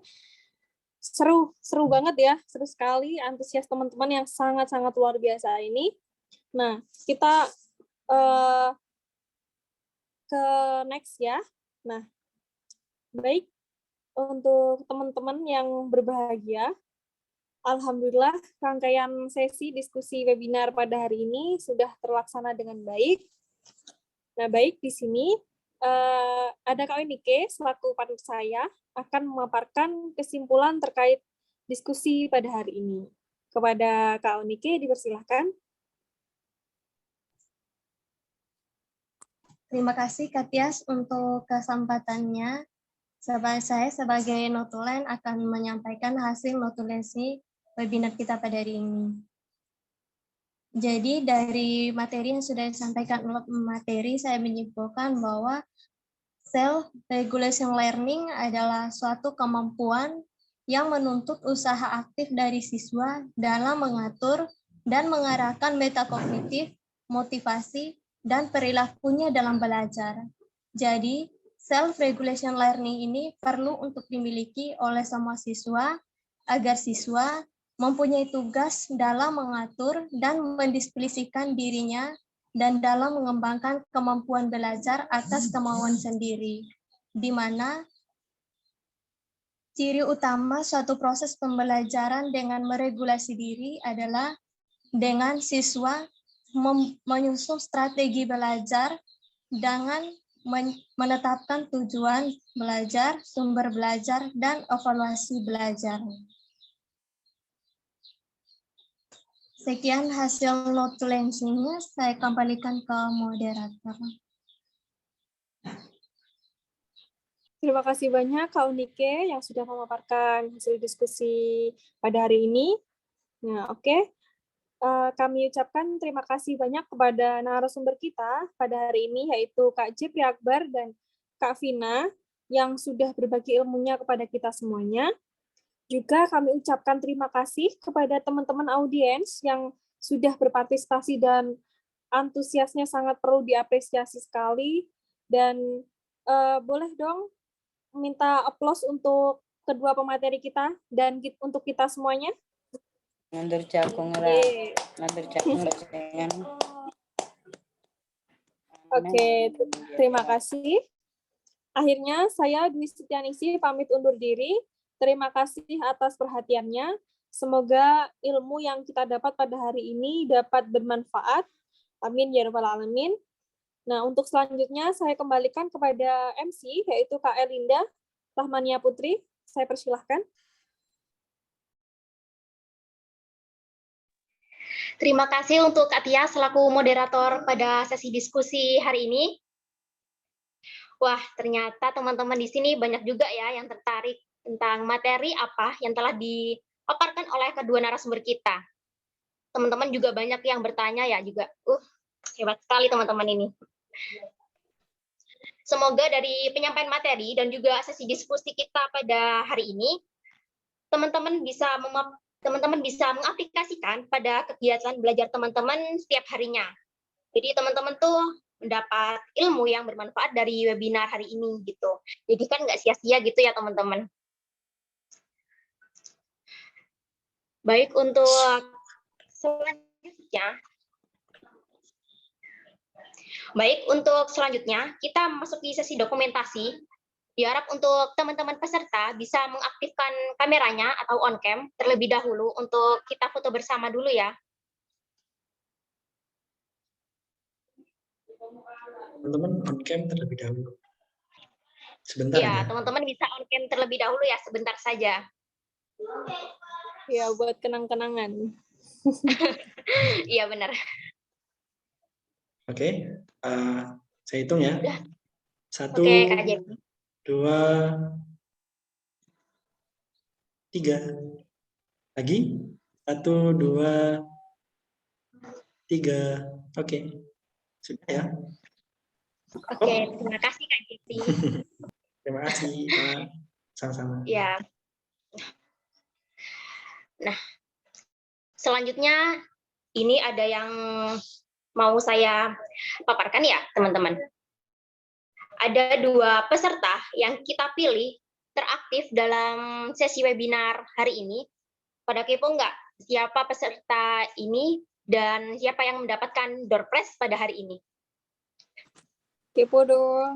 Seru banget ya, seru sekali, antusias teman-teman yang sangat-sangat luar biasa ini. Nah, kita ke next ya. Nah, baik, untuk teman-teman yang berbahagia, alhamdulillah rangkaian sesi diskusi webinar pada hari ini sudah terlaksana dengan baik. Nah, baik di sini ada Kak Wenike selaku panit saya akan memaparkan kesimpulan terkait diskusi pada hari ini. Kepada Kak Wenike dipersilahkan. Terima kasih Kak Tias untuk kesempatannya. Saya sebagai notulen akan menyampaikan hasil notulensi webinar kita pada hari ini. Jadi dari materi yang sudah disampaikan materi, saya menyimpulkan bahwa self-regulation learning adalah suatu kemampuan yang menuntut usaha aktif dari siswa dalam mengatur dan mengarahkan metakognitif, motivasi, dan perilakunya dalam belajar. Jadi, self-regulation learning ini perlu untuk dimiliki oleh semua siswa agar siswa mempunyai tugas dalam mengatur dan mendisiplinkan dirinya dan dalam mengembangkan kemampuan belajar atas kemauan sendiri, di mana ciri utama suatu proses pembelajaran dengan meregulasi diri adalah dengan siswa menyusun strategi belajar dengan menetapkan tujuan belajar, sumber belajar, dan evaluasi belajar. Sekian hasil notulensinya, saya kembalikan ke moderator. Terima kasih banyak Kak Unike yang sudah memaparkan hasil diskusi pada hari ini. Nah, oke. Kami ucapkan terima kasih banyak kepada narasumber kita pada hari ini, yaitu Kak Jepri Akbar dan Kak Vina, yang sudah berbagi ilmunya kepada kita semuanya. Juga kami ucapkan terima kasih kepada teman-teman audiens yang sudah berpartisipasi dan antusiasnya sangat perlu diapresiasi sekali. Dan boleh dong minta aplaus untuk kedua pemateri kita dan untuk kita semuanya. Mundur cakung Oke, terima kasih. Akhirnya saya Dwi Setianingsih pamit undur diri. Terima kasih atas perhatiannya. Semoga ilmu yang kita dapat pada hari ini dapat bermanfaat. Amin ya rabbal alamin. Nah, untuk selanjutnya saya kembalikan kepada MC, yaitu Kak Elinda Rahmania Putri. Saya persilahkan. Terima kasih untuk Kak Tia selaku moderator pada sesi diskusi hari ini. Wah, ternyata teman-teman di sini banyak juga ya yang tertarik tentang materi apa yang telah dipaparkan oleh kedua narasumber kita. Teman-teman juga banyak yang bertanya ya juga. Hebat sekali teman-teman ini. Semoga dari penyampaian materi dan juga sesi diskusi kita pada hari ini, teman-teman bisa mengaplikasikan pada kegiatan belajar teman-teman setiap harinya. Jadi teman-teman tuh mendapat ilmu yang bermanfaat dari webinar hari ini gitu. Jadi kan nggak sia-sia gitu ya teman-teman. Baik, untuk selanjutnya kita memasuki sesi dokumentasi. Diharap untuk teman-teman peserta bisa mengaktifkan kameranya atau on cam terlebih dahulu untuk kita foto bersama dulu ya. Teman-teman on cam terlebih dahulu. Sebentar ya. Ya, Teman-teman bisa on cam terlebih dahulu ya, sebentar saja. Ya, buat kenang-kenangan. Iya, benar. Oke, saya hitung ya. 1, Oke, Kak Jep. 2, 3. Lagi? 1, 2, 3. Oke. Sudah ya. Oke, terima kasih Kak Jepri. Terima kasih, Pak. Sama-sama. Ya. Nah, selanjutnya ini ada yang mau saya paparkan ya, teman-teman. Ada 2 peserta yang kita pilih teraktif dalam sesi webinar hari ini. Pada kepo nggak siapa peserta ini dan siapa yang mendapatkan door prize pada hari ini? Kepo dong.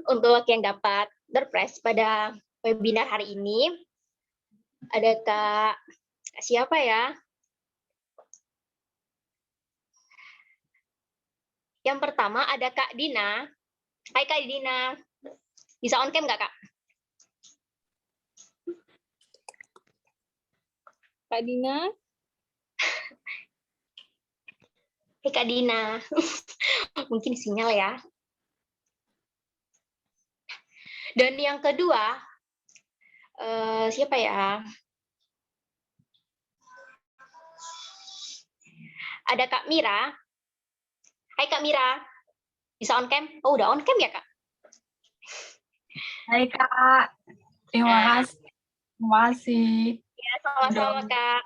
Untuk yang dapat door prize pada webinar hari ini, ada Kak siapa ya? Yang pertama ada Kak Dina. Hai Kak Dina. Bisa on cam nggak Kak? Kak Dina. Hai Kak Dina. Mungkin sinyal ya. Dan yang kedua, siapa ya? Ada Kak Mira. Hai Kak Mira. Bisa on cam? Oh, udah on cam ya Kak? Hai Kak. Terima kasih. Terima kasih. Ya, sama-sama Kak.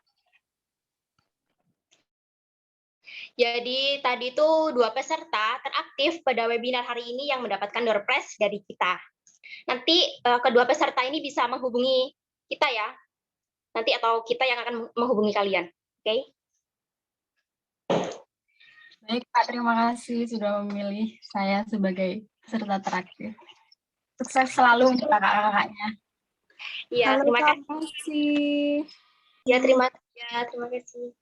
Jadi tadi tuh 2 peserta teraktif pada webinar hari ini yang mendapatkan door prize dari kita. Nanti kedua peserta ini bisa menghubungi kita ya. Nanti atau kita yang akan menghubungi kalian. Oke? Baik Kak, terima kasih sudah memilih saya sebagai peserta teraktif. Sukses selalu untuk kakak-kakaknya. Iya, terima kasih. Ya, terima kasih.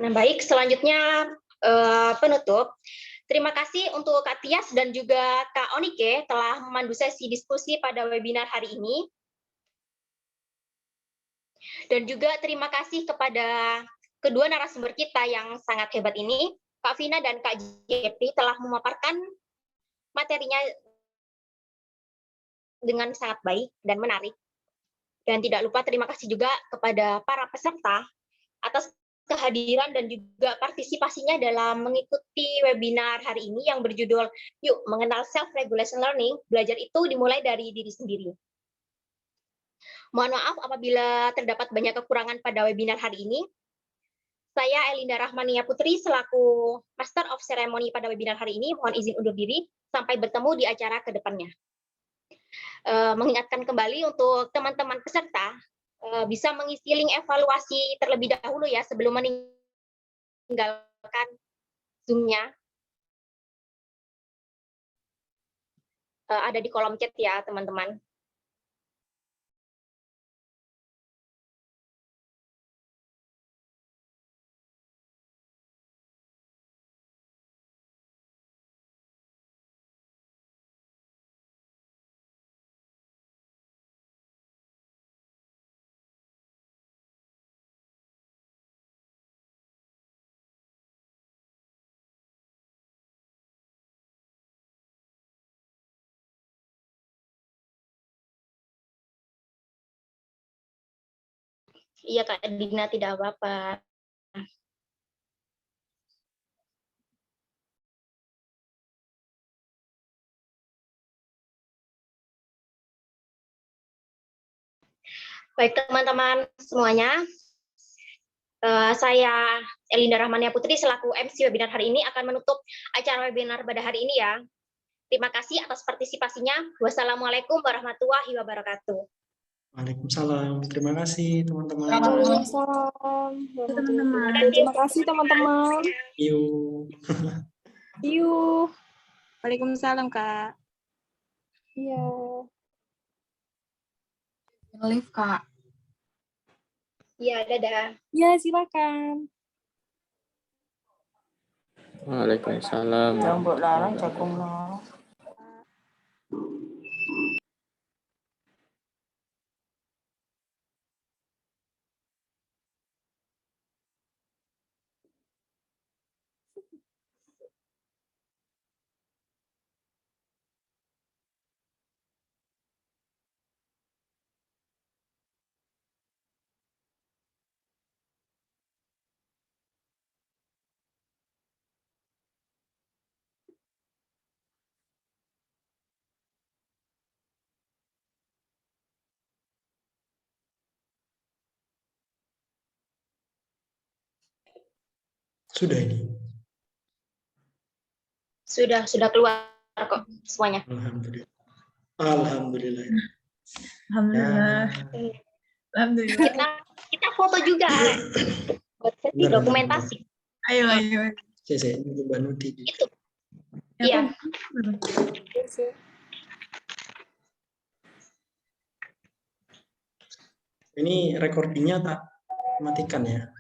Nah, baik, selanjutnya penutup. Terima kasih untuk Kak Tias dan juga Kak Onike telah memandu sesi diskusi pada webinar hari ini. Dan juga terima kasih kepada kedua narasumber kita yang sangat hebat ini, Kak Vina dan Kak Jepri telah memaparkan materinya dengan sangat baik dan menarik. Dan tidak lupa terima kasih juga kepada para peserta atas kehadiran dan juga partisipasinya dalam mengikuti webinar hari ini yang berjudul Yuk Mengenal Self-Regulation Learning, belajar itu dimulai dari diri sendiri. Mohon maaf apabila terdapat banyak kekurangan pada webinar hari ini. Saya Elinda Rahmania Putri selaku Master of Ceremony pada webinar hari ini, mohon izin undur diri, sampai bertemu di acara ke depannya. Mengingatkan kembali untuk teman-teman peserta, bisa mengisi link evaluasi terlebih dahulu ya sebelum meninggalkan Zoom-nya. Ada di kolom chat ya teman-teman. Iya Kak Dina, tidak apa-apa. Baik teman-teman semuanya, saya Elinda Rahmania Putri selaku MC webinar hari ini akan menutup acara webinar pada hari ini ya. Terima kasih atas partisipasinya. Wassalamualaikum warahmatullahi wabarakatuh. Waalaikumsalam. Terima kasih teman-teman. Waalaikumsalam. Teman-teman. Terima kasih teman-teman. Yuk. Yuk. Waalaikumsalam, Kak. Iya. Live, Kak. Iya, dadah. Ya, silakan. Waalaikumsalam. Jambok larang cakung no. Sudah ini. Sudah keluar kok semuanya. Alhamdulillah. Alhamdulillah. Alhamdulillah. Ya. Alhamdulillah. Kita foto juga buat sesi Benar, dokumentasi. Ayo. Saya ini Mbak Nudi. Itu. Iya. Ini recordingnya tak matikan ya.